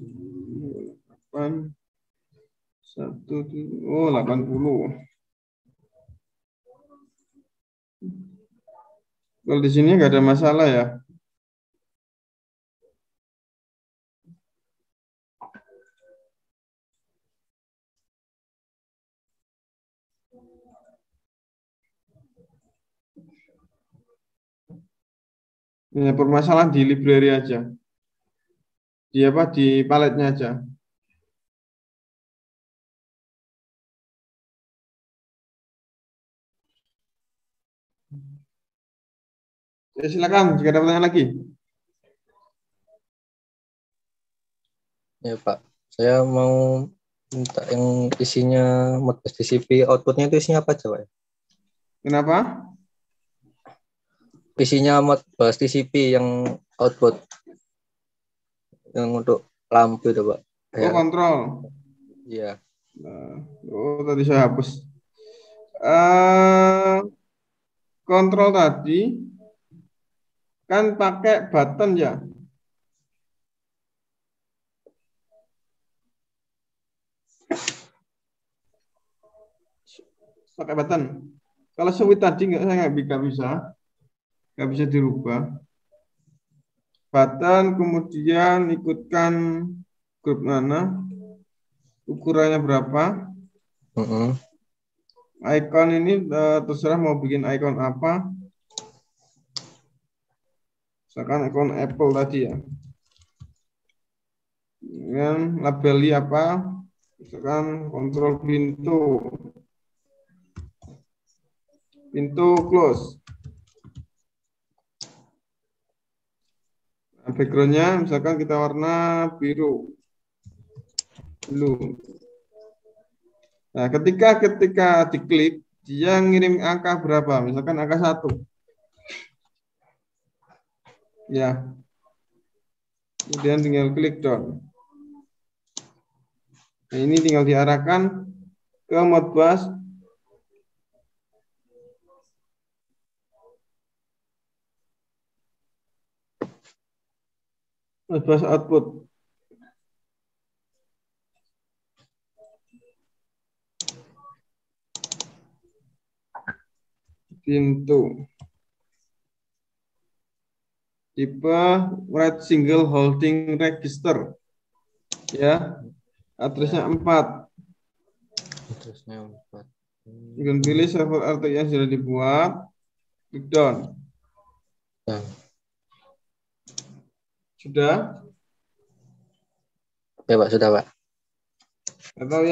80. Kalau di sini nggak ada masalah ya. Ya, permasalahan di library aja. Di apa? Di paletnya aja. Ya, silakan jika ada pertanyaan lagi. Ya Pak, saya mau minta yang isinya Modbus TCP outputnya itu isinya apa aja Pak? Kenapa? Isinya Modbus TCP yang output yang untuk lampu itu Pak. Oh, kontrol. Iya. Oh, tadi saya hapus. Kontrol tadi kan pakai button ya. Pakai button. Kalau switch tadi saya nggak bisa dirubah. Button kemudian ikutkan grup mana, ukurannya berapa. Icon ini terserah mau bikin icon apa. Misalkan icon Apple tadi ya. Dengan labeli apa, Misalkan kontrol pintu close. Nah, backgroundnya misalkan kita warna biru, blue. Nah, ketika diklik, dia ngirim angka berapa? Misalkan angka 1. Ya. Kemudian tinggal klik down. Nah, ini tinggal diarahkan ke Modbus. Modbus output. Pintu. Tipe write single holding register. Ya. Addressnya 4. Terusnya 4. Kemudian pilih server RT yang sudah dibuat. Klik down. Ya. Sudah? Ya Pak, sudah Pak. Atau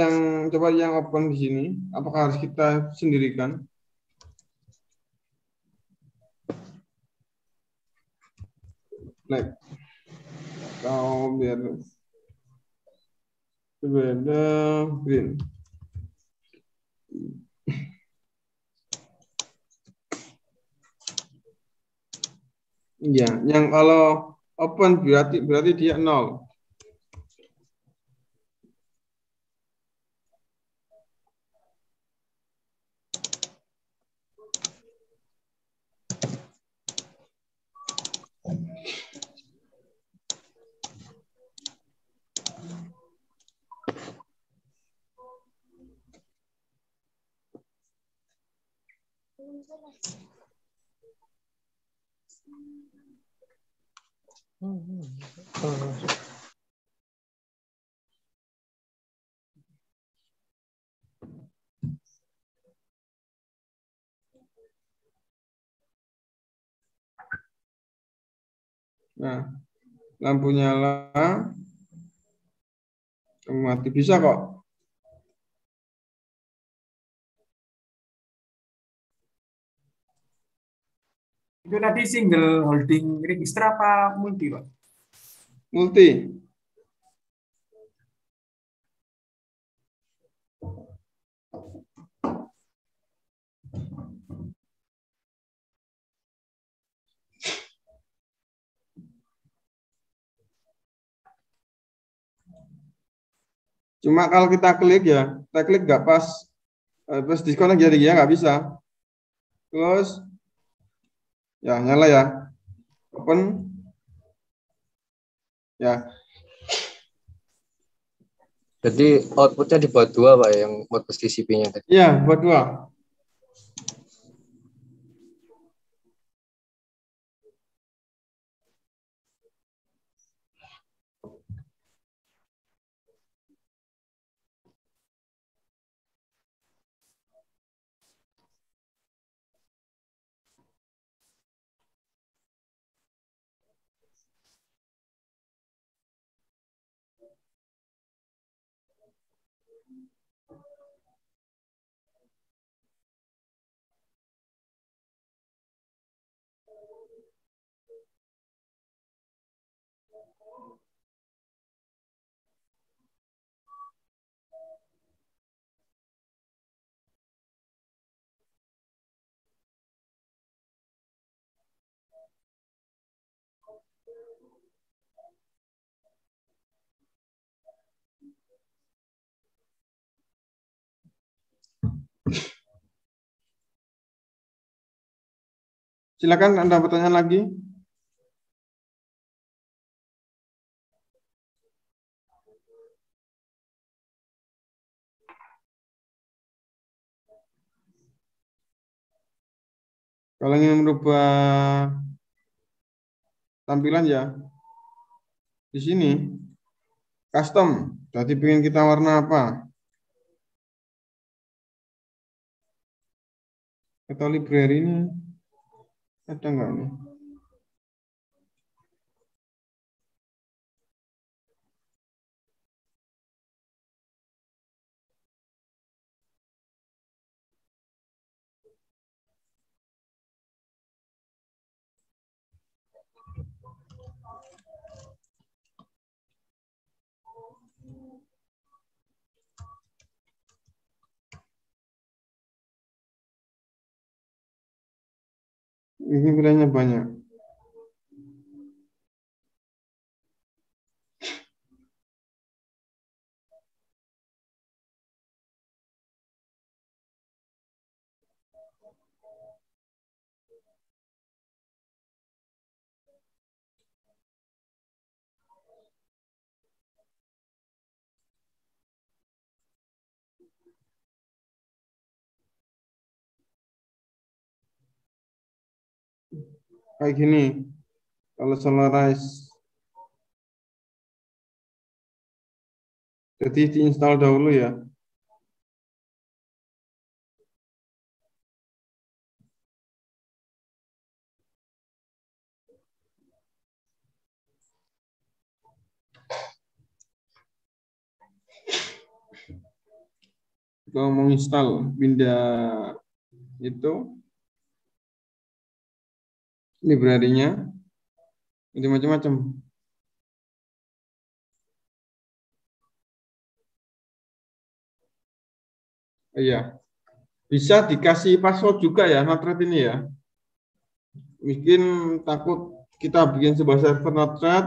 coba yang open di sini, apakah harus kita sendirikan? Black. Atau biar berbeda green. Ya, yang kalau open berarti dia 0. Nah, lampu nyala, mati bisa kok. Itu tadi single holding register apa multi, Pak? Multi. Cuma kalau kita klik nggak pas, terus disconnect jadi ya nggak bisa. Terus, ya nyala ya, open, ya. Jadi outputnya dibuat 2 Pak, yang Modbus TCP-nya tadi. Iya, buat 2. Silakan Anda bertanya lagi. Kalau ingin merubah tampilan ya di sini custom. Jadi pengen kita warna apa? Atau library ini ada nggak nih? Ini pilihannya banyak. Kayak gini, kalau Solaris. Jadi diinstal dahulu ya. Kalau mau install pindah itu library-nya itu macam-macam. Iya, bisa dikasih password juga ya Node-RED ini ya. Mungkin takut kita bikin sebuah server Node-RED,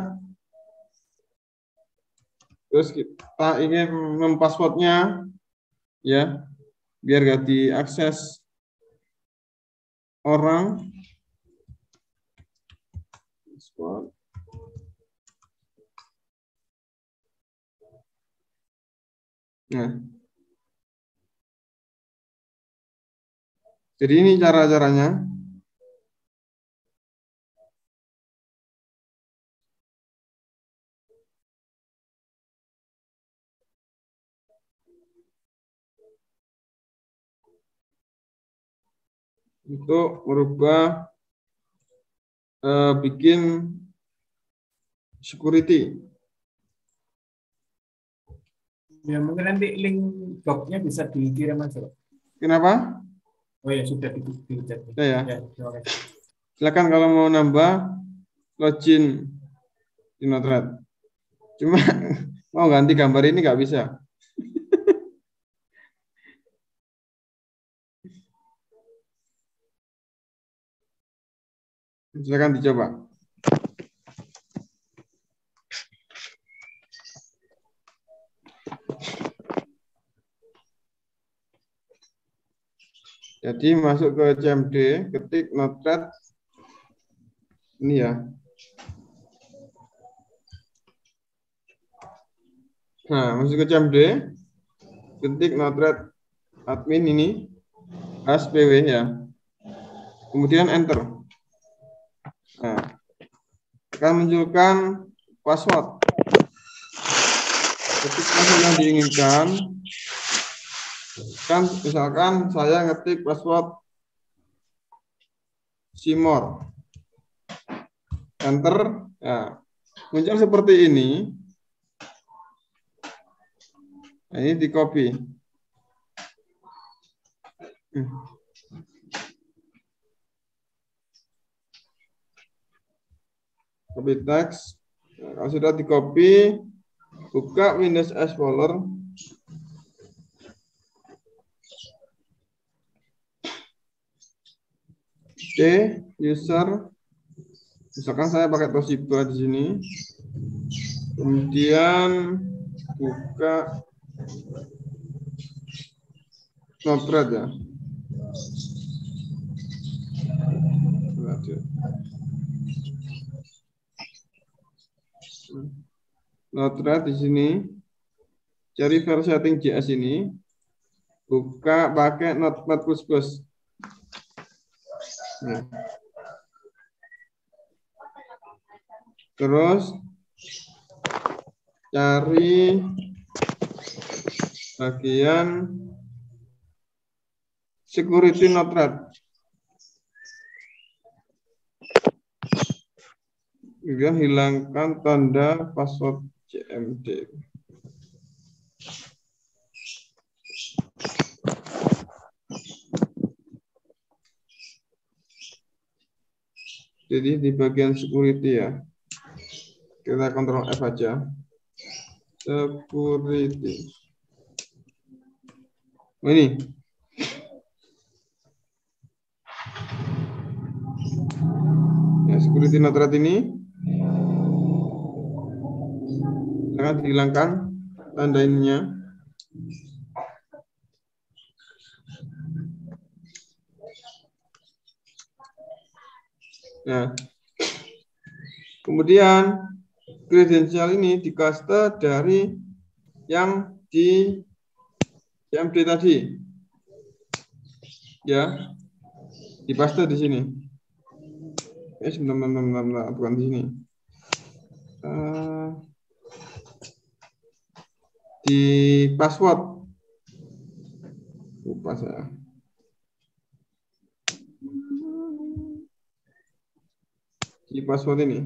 terus kita ingin mempasswordnya ya, biar gak diakses orang. Nah, jadi ini cara-caranya. Untuk merubah bikin security. Ya mungkin nanti link blognya bisa dikirim aja. Kenapa? Oh ya sudah di chat. Ya. Ya, terima kasih. Silakan kalau mau nambah login di Node-RED. Cuma mau ganti gambar ini nggak bisa. Silakan dicoba. Jadi masuk ke CMD, ketik Node-RED ini ya. Nah, masuk ke CMD, ketik Node-RED admin ini, HPW ya. Kemudian enter. Nah, akan munculkan password. Ketik password yang diinginkan. Kan misalkan saya ngetik password Simor. Enter. Nah, muncul seperti ini. Nah, ini di copy. Copy text. Nah, kalau sudah di copy, buka Windows Explorer. Oke, user. Misalkan saya pakai Toshiba di sini. Kemudian buka Node-RED ya. Node-RED di sini. Cari file setting JS ini. Buka pakai Notepad++. Nah. Terus cari bagian security Node-RED. Kemudian hilangkan tanda password CMD. Jadi di bagian security ya. Kita kontrol F aja. Security. Oh, ini. Ya, security not threat ini. Jangan dihilangkan tanda ininya. Nah, kemudian kredensial ini dikaste dari yang di CMD tadi, ya, dipaste di sini. Sebentar, bukan di sini. Di password, lupa saya. Di password ini.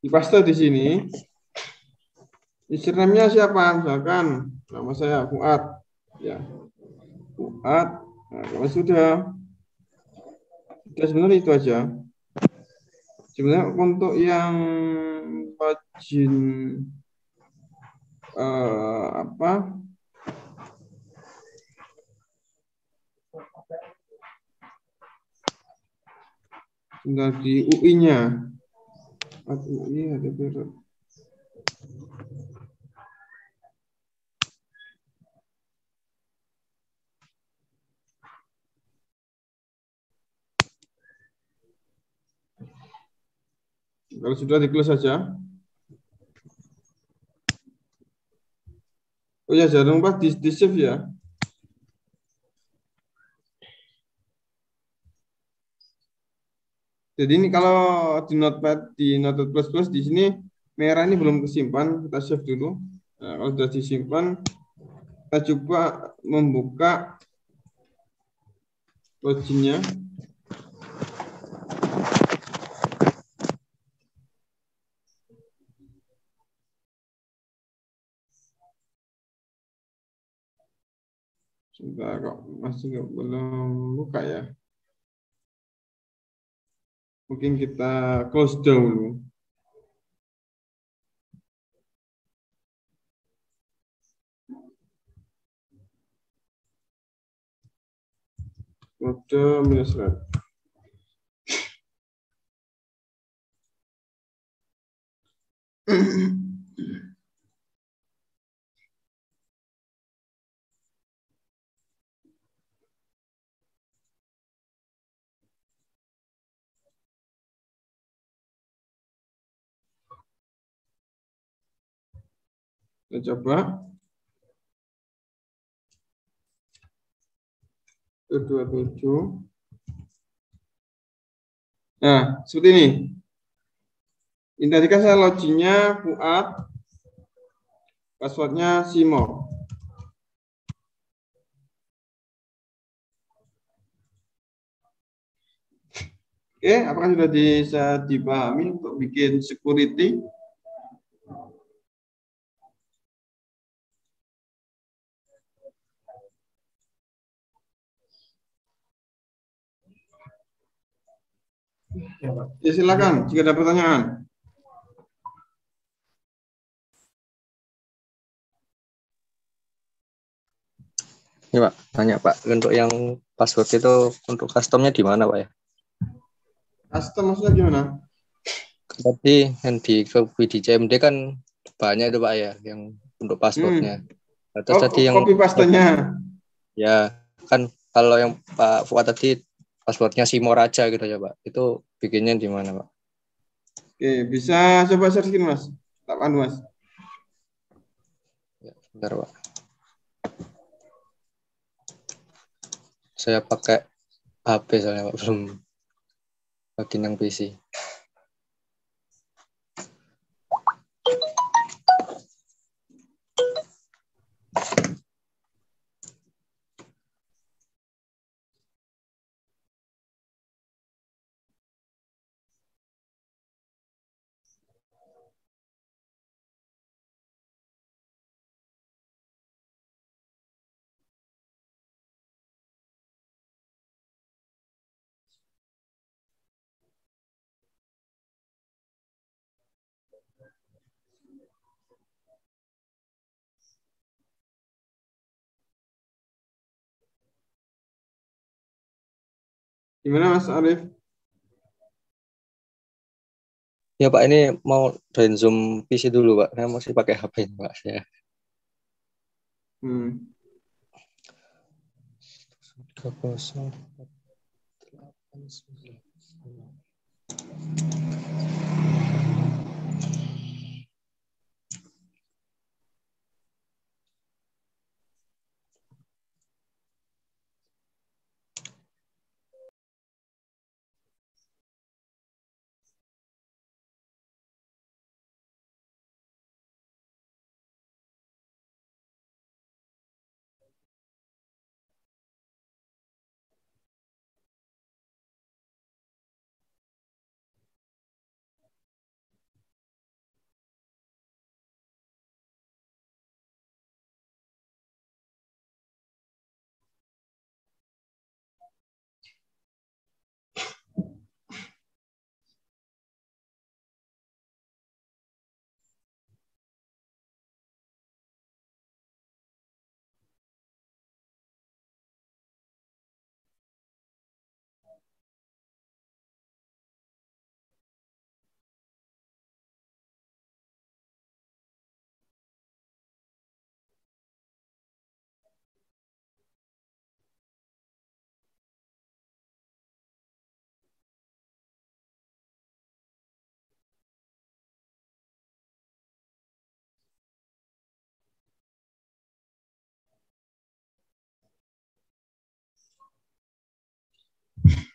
Dipaste di sini. Username-nya siapa? Misalkan nama saya Fuad. Ya. Fuad. Nah, kalau sudah sebenarnya itu aja. Sebenarnya untuk yang login tinggal di UI-nya. UI ada berapa? Kalau sudah di close saja. Oh ya, jangan lupa di save ya. Jadi ini kalau di Notepad, di Notepad++ di sini merah ini belum kesimpan, kita save dulu. Nah, kalau sudah disimpan, kita coba membuka loginnya. Sudah kok masih belum buka ya. Mungkin kita close dulu. Kode minus red. Kita coba. 27. Nah, seperti ini. Ini tadi kan saya loginnya Fuad, passwordnya Simo. Oke, apakah sudah bisa dipahami untuk bikin security? Ya, silakan jika ada pertanyaan. Ya Pak, tanya Pak, untuk yang password itu untuk customnya di mana Pak ya? Custom maksudnya gimana? Tadi yang di CMD kan banyak itu Pak ya, yang untuk passwordnya. Terus tadi yang copy pastenya. Ya, kan kalau yang Pak Fuad tadi passwordnya Simo Raja gitu ya Pak. Itu bikinnya di mana Pak? Oke, bisa coba search Mas. Tak Mas. Ya, bentar Pak. Saya pakai HP soalnya Pak, belum login yang PC. Gimana Mas Arif? Ya Pak, ini mau join Zoom PC dulu Pak. Saya masih pakai HP ini Pak. Saya. Hmm. 3089.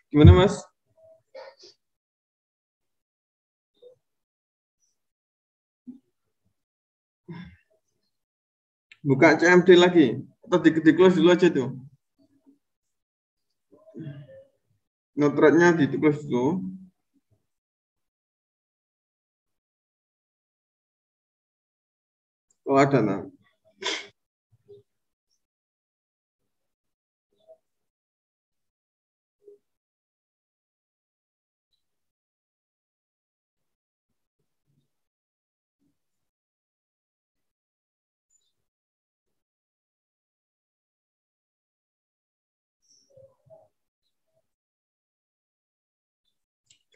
Gimana Mas? Buka CMD lagi atau di close dulu aja tuh. Notepad-nya di close dulu. Oh ada nah.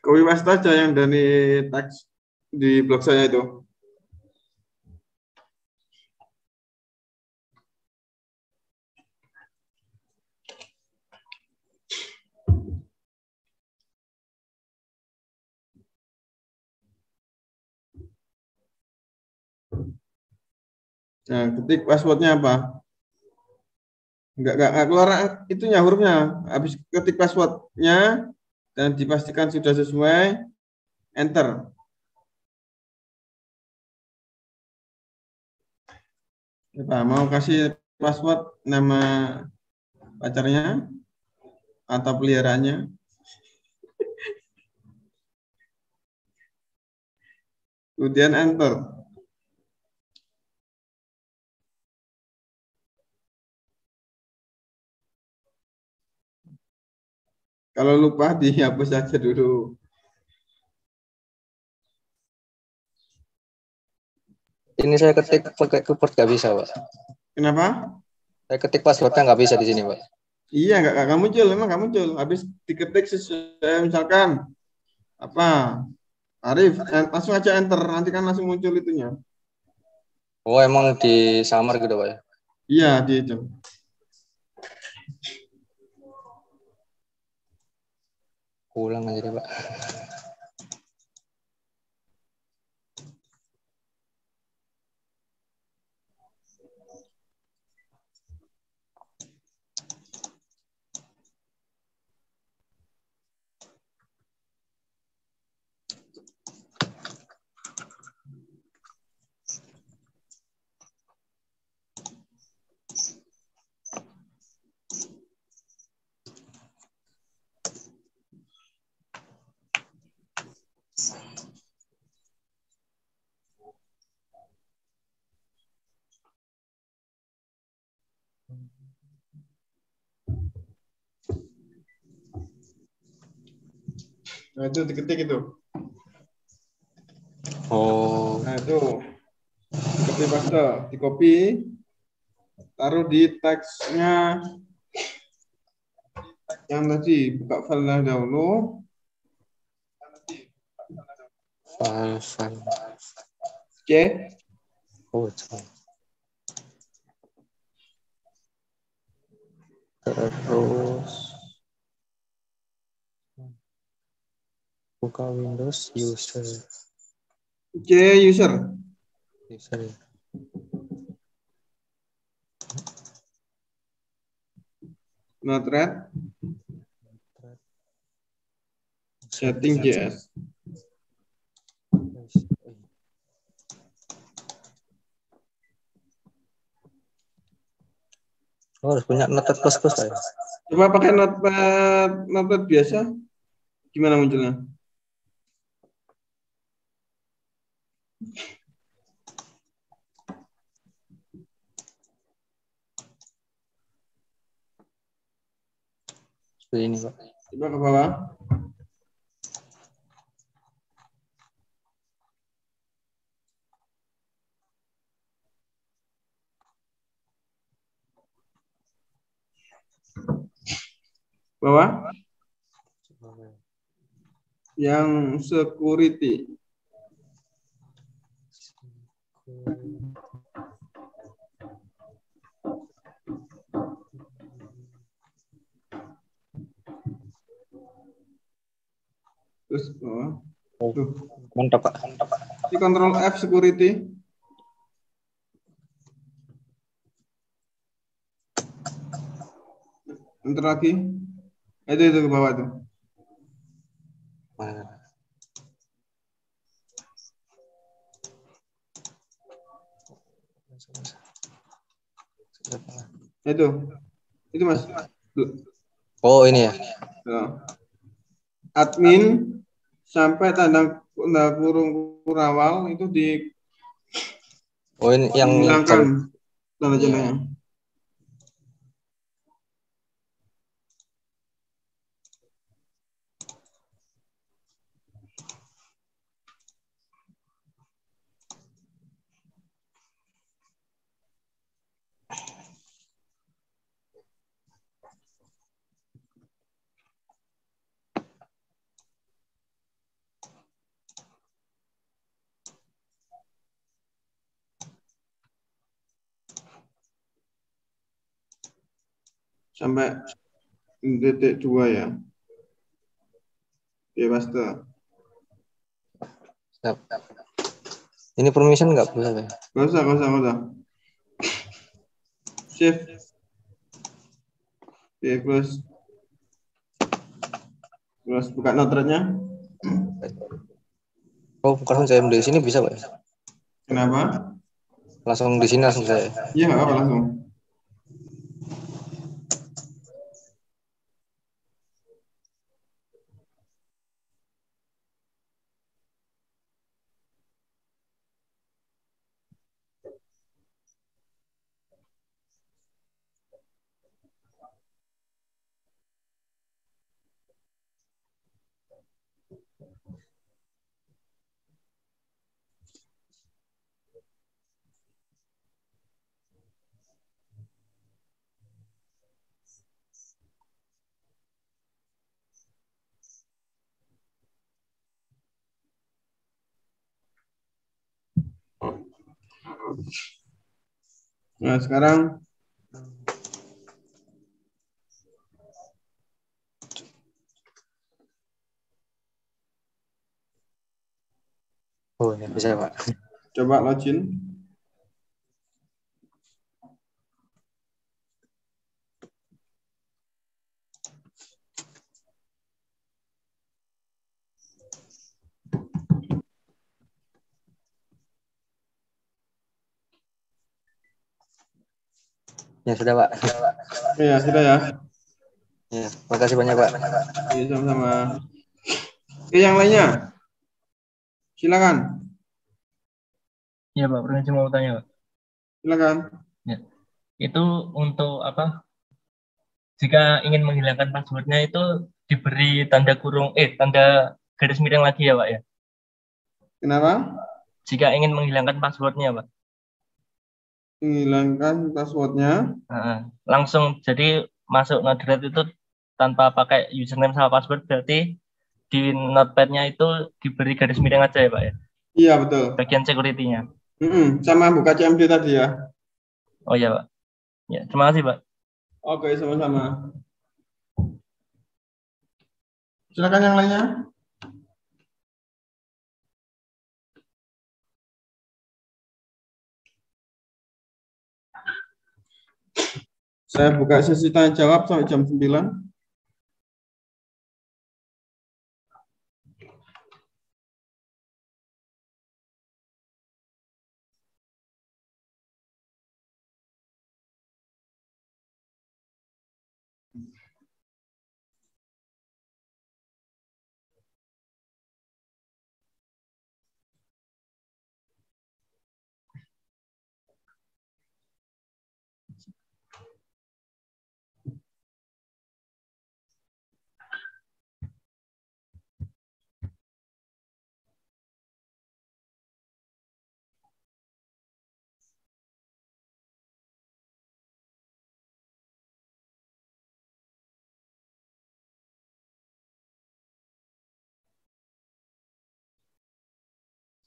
Copy paste aja yang dari teks di blog saya itu. Nah, ketik passwordnya apa? Enggak keluar itunya hurufnya. Habis ketik passwordnya dan dipastikan sudah sesuai, enter. Ya, Pak, mau kasih password nama pacarnya atau peliharaannya? Kemudian enter. Kalau lupa dihapus saja dulu. Ini saya ketik pakai keyboard nggak bisa Pak. Kenapa? Saya ketik passwordnya nggak bisa di sini Pak. Iya, nggak muncul, memang nggak muncul. Habis diketik sesuai, misalkan apa Arif, langsung aja enter, nanti kan langsung muncul itunya. Oh emang di samar gitu Pak ya? Iya, di itu. Ulang aja deh Pak. Nah, itu diketik itu. Oh. Nah, itu copy paste, di copy, taruh di teksnya Yang tadi buka file dahulu. File. C. Oh, terus buka Windows user. C user. Ya. Node-RED. Setting JS. Oh, harus punya Notepad++ ya. Coba pakai notepad biasa. Gimana munculnya? Seperti ini, Pak. Coba ke bawah. Bawah. Yang security. Terus bawah. Tuh. Mantap, Pak. Di Ctrl F security. Enter lagi. Itu ke bawah tuh. Itu Mas. Oh, ini ya. Nah. Admin sampai tanda kurung kurawal itu Oh, ini yang dihilangkan tanda jannahnya. Sampai titik 2 ya. Ya basta. Ini permission nggak boleh, Pak? Gak usah. Save. Oke, close. Terus buka notepad-nya. Oh, bukan saya di sini bisa, Pak? Kenapa? Langsung di sini langsung saya. Iya, nggak apa langsung. Nah, sekarang Oh, ya bisa, Pak. coba login. Ya sudah, Pak. Ya, sudah ya. Ya, makasih banyak, Pak. Iya, sama-sama. Oke, yang lainnya. Silakan. Iya Pak, permisi mau tanya Pak. Silakan. Ya. Itu untuk apa? Jika ingin menghilangkan passwordnya itu diberi tanda kurung, tanda garis miring lagi ya Pak ya? Kenapa? Jika ingin menghilangkan passwordnya Pak. Menghilangkan passwordnya. Langsung jadi masuk Node-RED itu tanpa pakai username sama password, berarti di notepad-nya itu diberi garis miring aja ya Pak ya? Iya, betul. Bagian security-nya. Sama buka CMD tadi ya. Oh iya Pak. Ya, terima kasih Pak. Oke, sama-sama. Silakan yang lainnya. Saya buka sesi tanya jawab sampai jam 9.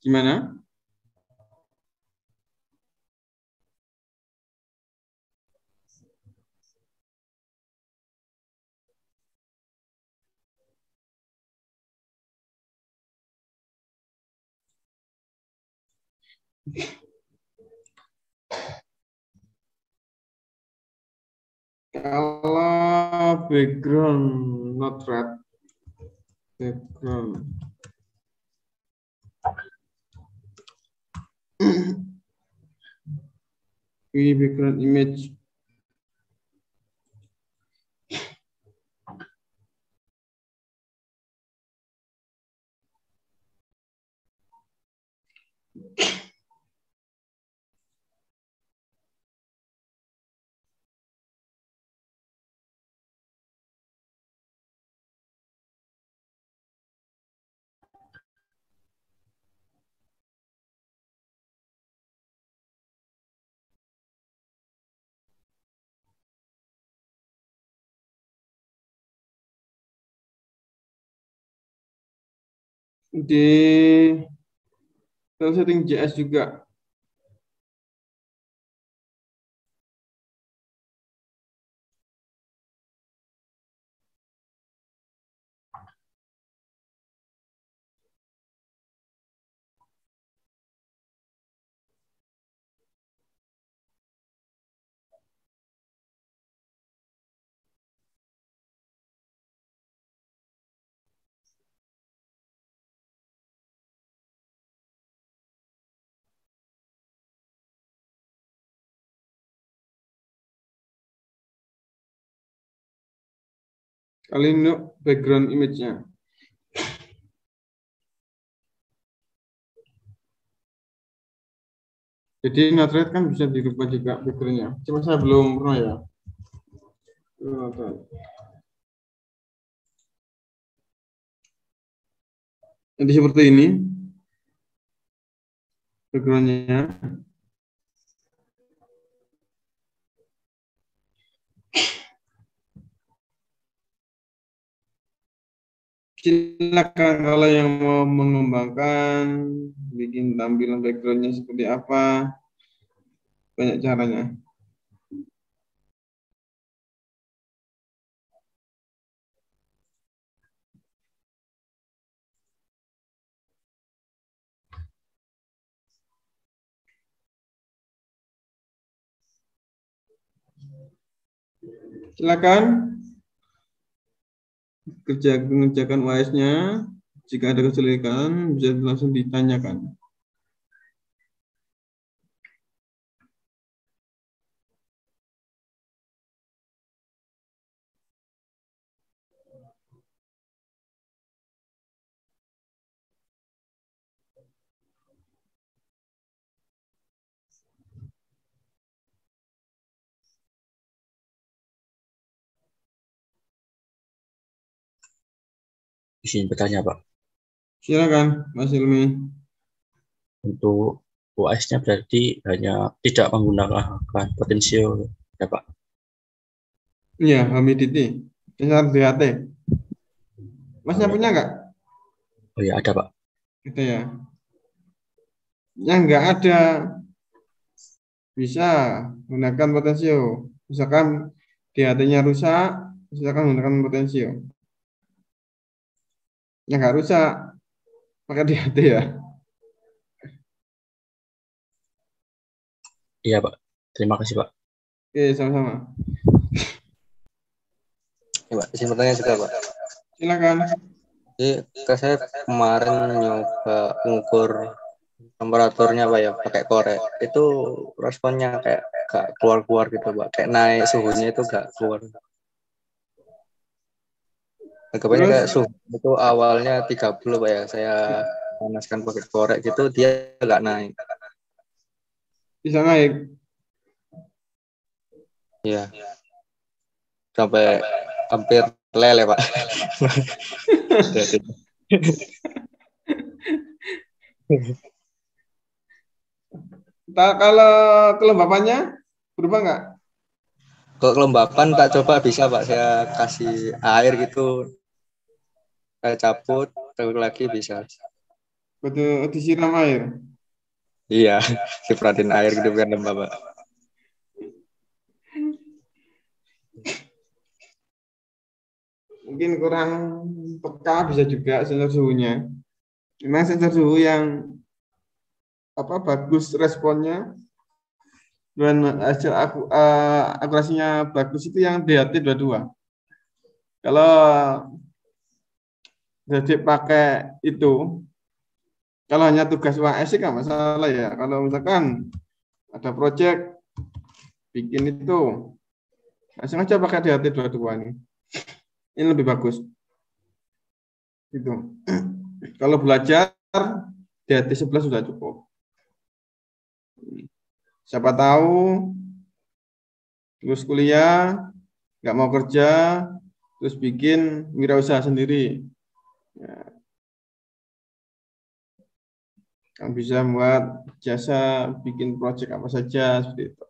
Gimana? Kalau background not red, background. Ini background image. Di file setting JS juga. Kali ini background image-nya. Jadi Node-RED kan bisa dirubah juga background-nya. Cuma saya belum pernah ya. Jadi seperti ini background-nya. Silakan kalau yang mau mengembangkan, bikin tampilan background-nya seperti apa, banyak caranya. Silakan mengerjakan UAS-nya. Jika ada kesulitan, bisa langsung ditanyakan. Izin bertanya, Pak. Silakan, Mas Ilmi. Untuk UAS-nya berarti hanya tidak menggunakan potensial, ya Pak? Iya, humidity. sensor DHT. Masnya Oh, punya nggak? oh ya ada Pak. Gitu ya. Yang nggak ada bisa gunakan potensio. Misalkan DHT-nya rusak, misalkan gunakan potensio. Yang nggak rusak pakai DHT ya. Iya Pak. Terima kasih Pak. Oke, sama-sama. Ya, Pak, izin bertanya juga, Pak. Silakan. Jadi, saya kemarin nyoba ngukur temperaturnya, Pak, ya, pakai korek. Itu responnya kayak gak keluar-keluar gitu, Pak. Kayak naik suhunya itu gak keluar. Anggapannya kayak Terus suhu itu awalnya 30, Pak, ya. Saya panaskan pakai korek gitu, dia gak naik. bisa naik. Iya. Sampai hampir lele, Pak. Kalau kelembapannya berubah nggak? Kalau kelembapan tak coba bisa, Pak. Saya kasih air gitu, saya cabut, terus lagi bisa. Betul disiram air. Iya, sipratin air gitu biar lembab, Pak. Mungkin kurang peka bisa juga sensor suhunya. Memang sensor suhu yang bagus responnya dan hasil akurasinya bagus itu yang DHT 22. Kalau jadi pakai itu, kalau hanya tugas UAS sih nggak masalah ya. Kalau misalkan ada project bikin itu, langsung aja pakai DHT 22 ini. Ini lebih bagus. Gitu. Kalau belajar DHT 11 sudah cukup. Siapa tahu terus kuliah, nggak mau kerja, terus bikin wirausaha sendiri. Ya, yang bisa buat jasa, bikin proyek apa saja seperti itu.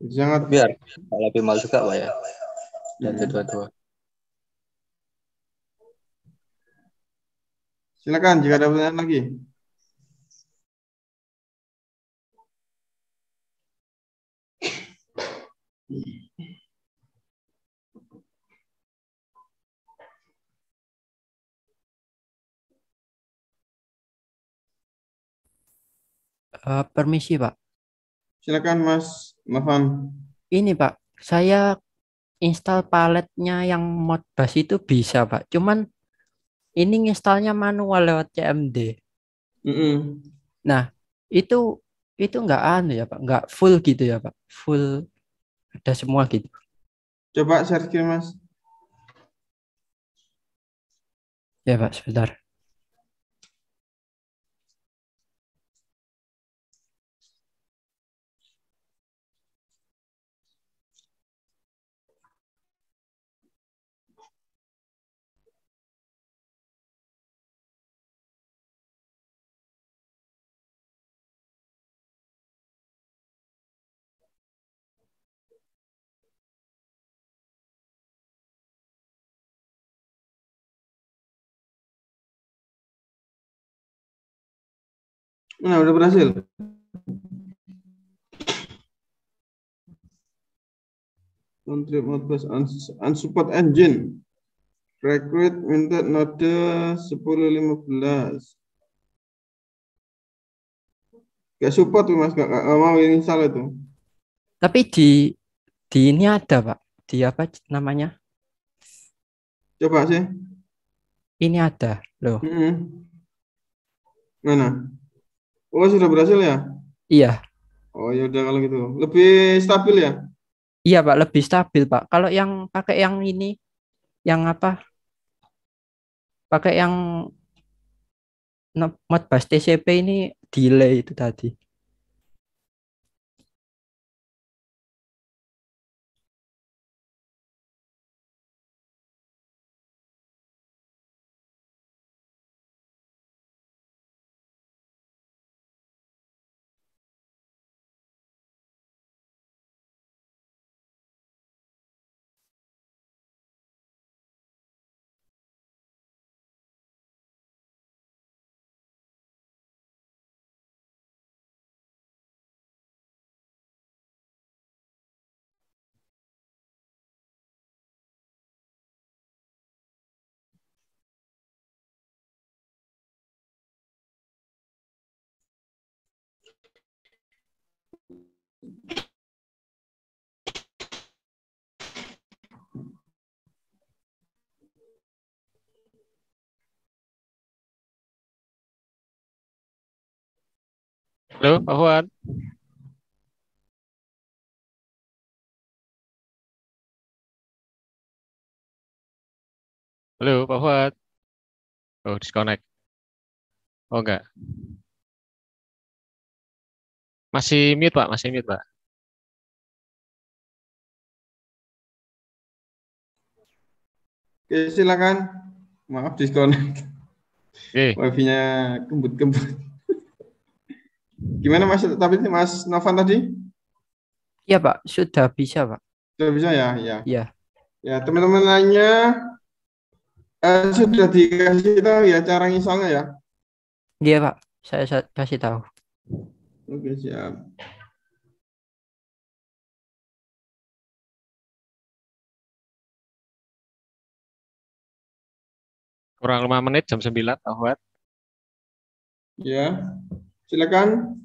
Jadi sangat Biar lebih mahal juga, Pak, ya. Dan dua-dua. Silakan jika ada pertanyaan lagi. Permisi, Pak. Silakan Mas Novan. Ini, Pak, saya install paletnya yang Modbus itu bisa, Pak. Cuman ini installnya manual lewat CMD. Nah, itu nggak anu ya, Pak, nggak full gitu ya, Pak. Full ada semua gitu. Coba share screen, Mas. Ya, Pak, sebentar. Nah, udah berhasil. Contrib Modbus unsupport engine. Recruit minta node 1015. Gak support tuh Mas, gak mau install itu. Tapi di ini ada, Pak. Di apa namanya? Coba sih. Ini ada, loh. Mana? Oh, sudah berhasil ya? Iya. Oh, ya udah kalau gitu. Lebih stabil ya? Iya, Pak, lebih stabil, Pak. Kalau yang pakai yang ini, yang apa? Pakai yang Modbus TCP ini delay itu tadi. Halo, Pak Fuad. Halo, Pak Fuad. Oh, disconnect. Oh, enggak. Masih mute, Pak. Masih mute, Pak. Oke, silakan. Maaf disconnect. Oke. Wifi-nya kembut-kembut. Gimana Mas? Tapi Mas Novan tadi? Iya Pak, sudah bisa Pak. Sudah bisa ya? Ya. Iya. Ya, teman-teman lainnya sudah dikasih tahu ya cara ngisolnya ya? Iya Pak, saya kasih tahu. Oke, siap. Kurang 5 menit, jam 9, Pak Fuad. Ya, silakan.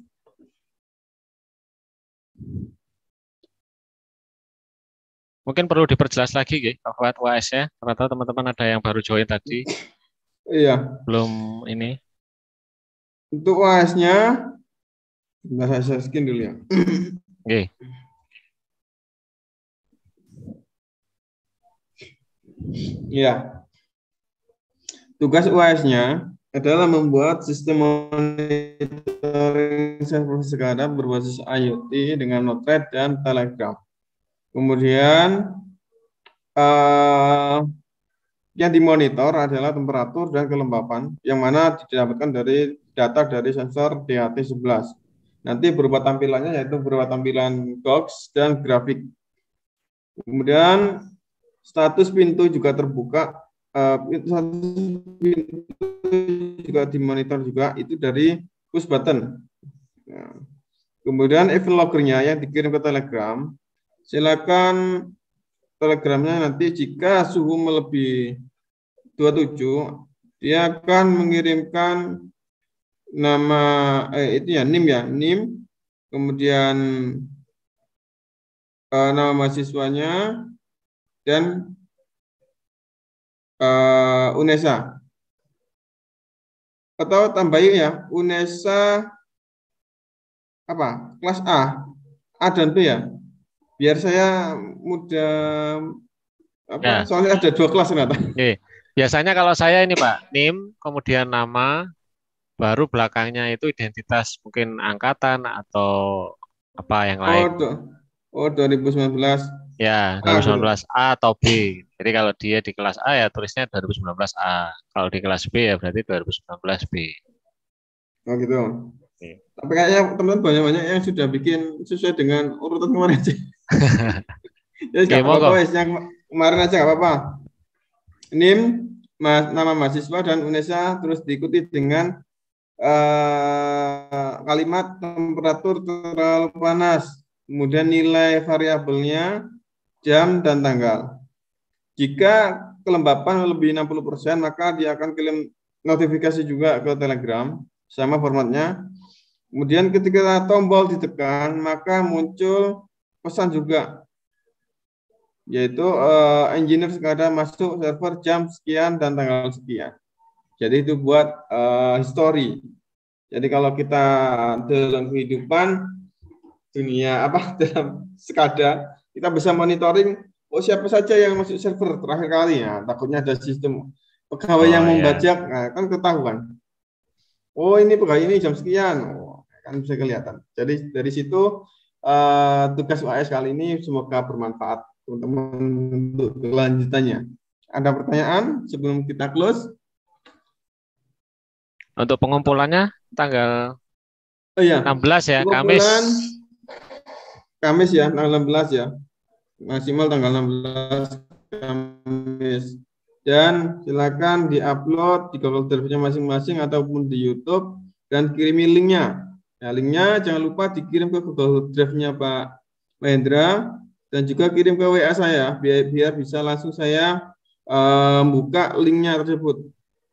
Mungkin perlu diperjelas lagi, Pak Fuad, UAS-nya. Ternyata teman-teman ada yang baru join tadi. Iya. Belum ini. Untuk UAS-nya, saya skin dulu ya. Oke. Iya. Tugas UAS-nya adalah membuat sistem monitoring server SCADA berbasis IoT dengan Node-RED dan Telegram. Kemudian yang dimonitor adalah temperatur dan kelembapan yang mana didapatkan dari data dari sensor DHT11. Nanti berupa tampilannya yaitu berupa tampilan box dan grafik. Kemudian status pintu juga terbuka. Status pintu juga dimonitor juga itu dari push button. Nah, kemudian event loggernya yang dikirim ke Telegram. Silakan Telegramnya nanti jika suhu melebihi 27, dia akan mengirimkan nama itu ya NIM ya, NIM, kemudian nama mahasiswanya dan UNESA. Atau tambahin ya, UNESA apa? Kelas A dan B ya. Biar saya mudah apa? Ya. Soalnya ada 2 kelas ternyata. Oke. Biasanya kalau saya ini Pak, NIM, kemudian nama, baru belakangnya itu identitas mungkin angkatan atau apa yang lain. 2019. Ya, 2019 A atau B. Jadi kalau dia di kelas A ya tulisnya 2019 A. Kalau di kelas B ya berarti 2019 B. Oh gitu. Oke. Tapi kayaknya teman-teman banyak-banyak yang sudah bikin sesuai dengan urutan kemarin aja. Jadi nggak apa-apa, yang kemarin aja nggak apa-apa. NIM, nama mahasiswa dan UNESA, terus diikuti dengan kalimat temperatur terlalu panas, kemudian nilai variabelnya, jam dan tanggal. Jika kelembapan lebih 60%, maka dia akan kirim notifikasi juga ke Telegram, sama formatnya. Kemudian ketika tombol ditekan, maka muncul pesan juga, yaitu engineer SCADA masuk server jam sekian dan tanggal sekian. Jadi itu buat history. Jadi kalau kita dalam kehidupan dunia dalam SCADA, kita bisa monitoring siapa saja yang masuk server terakhir kali ya. Takutnya ada sistem pegawai yang membajak, nah, kan ketahuan. Oh ini pegawai ini jam sekian, kan bisa kelihatan. Jadi dari situ tugas UAS kali ini semoga bermanfaat teman-teman untuk kelanjutannya. Ada pertanyaan sebelum kita close? Untuk pengumpulannya tanggal 16 ya, Kamis ya, tanggal 16 ya. Maksimal tanggal 16 Kamis. Dan silakan di-upload di Google Drive-nya masing-masing ataupun di YouTube dan kirimi linknya. Nah, linknya jangan lupa dikirim ke Google Drive-nya Pak Mahendra dan juga kirim ke WA saya biar bisa langsung saya buka linknya tersebut.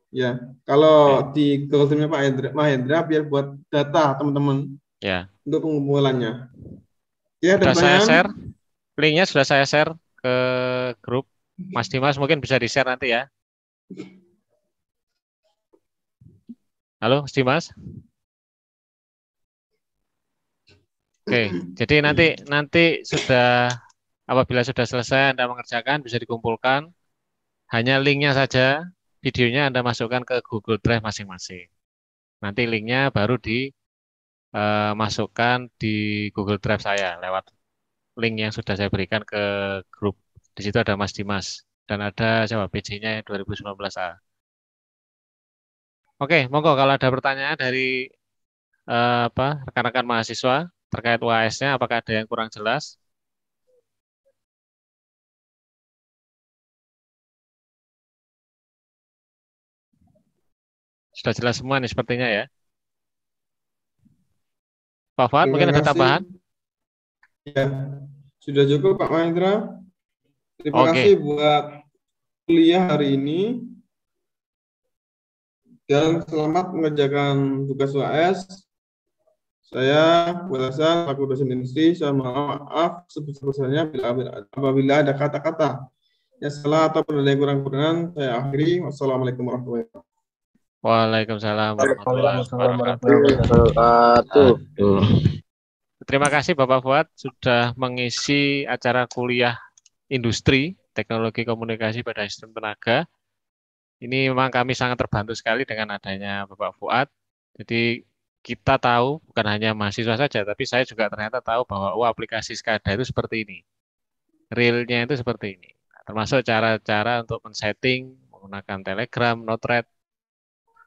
Ya, kalau di Google Drive-nya Pak Mahendra biar buat data teman-teman. Ya. untuk pengumpulannya. Ya, ada Sudah saya pertanyaan? share. Linknya sudah saya share ke grup. Mas Dimas mungkin bisa di-share nanti ya. Halo, Mas Dimas. Oke, jadi nanti sudah apabila sudah selesai Anda mengerjakan bisa dikumpulkan. Hanya linknya saja, videonya Anda masukkan ke Google Drive masing-masing. Nanti linknya baru dimasukkan di Google Drive saya lewat link yang sudah saya berikan ke grup. Di situ ada Mas Dimas dan ada siapa PJ-nya 2019A. Oke, monggo kalau ada pertanyaan dari rekan-rekan mahasiswa terkait UAS-nya, apakah ada yang kurang jelas? Sudah jelas semua nih sepertinya ya. Pak Fuad, mungkin ada tambahan? Ya, sudah cukup Pak Mahendra. Terima Oke. kasih buat kuliah hari ini. Dan selamat mengerjakan tugas UAS. Saya, Bu Hasan, selaku dosen industri, saya mohon maaf sebesar-besarnya apabila ada kata-kata yang salah atau ada yang kurang-kurangan, saya akhiri. Wassalamualaikum warahmatullahi wabarakatuh. Waalaikumsalam warahmatullahi Waalaikumsalam wabarakatuh. warahmatullahi Terima kasih Bapak Fuad sudah mengisi acara kuliah industri teknologi komunikasi pada sistem tenaga. Ini memang kami sangat terbantu sekali dengan adanya Bapak Fuad. Jadi kita tahu bukan hanya mahasiswa saja, tapi saya juga ternyata tahu bahwa aplikasi SCADA itu seperti ini. Realnya itu seperti ini. Termasuk cara-cara untuk men-setting menggunakan Telegram, Node-RED,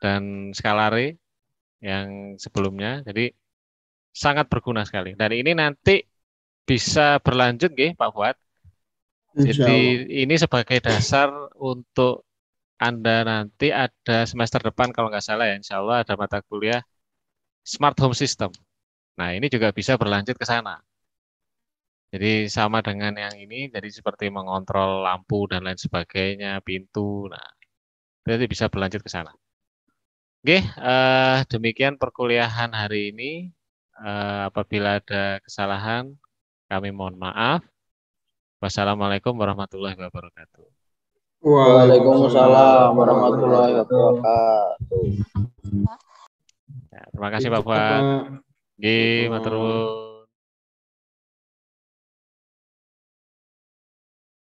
dan Scalare yang sebelumnya. Jadi sangat berguna sekali. Dan ini nanti bisa berlanjut nggih Pak Fuad. Jadi ini sebagai dasar untuk Anda nanti ada semester depan kalau nggak salah ya, insya Allah ada mata kuliah Smart Home System. Nah ini juga bisa berlanjut ke sana. Jadi sama dengan yang ini, jadi seperti mengontrol lampu dan lain sebagainya, pintu. Nah, jadi bisa berlanjut ke sana. Oke, demikian perkuliahan hari ini. Apabila ada kesalahan, kami mohon maaf. Wassalamualaikum warahmatullahi wabarakatuh. Waalaikumsalam warahmatullahi wabarakatuh. Ya, terima kasih Pak Fuad. Nggih, matur nuwun.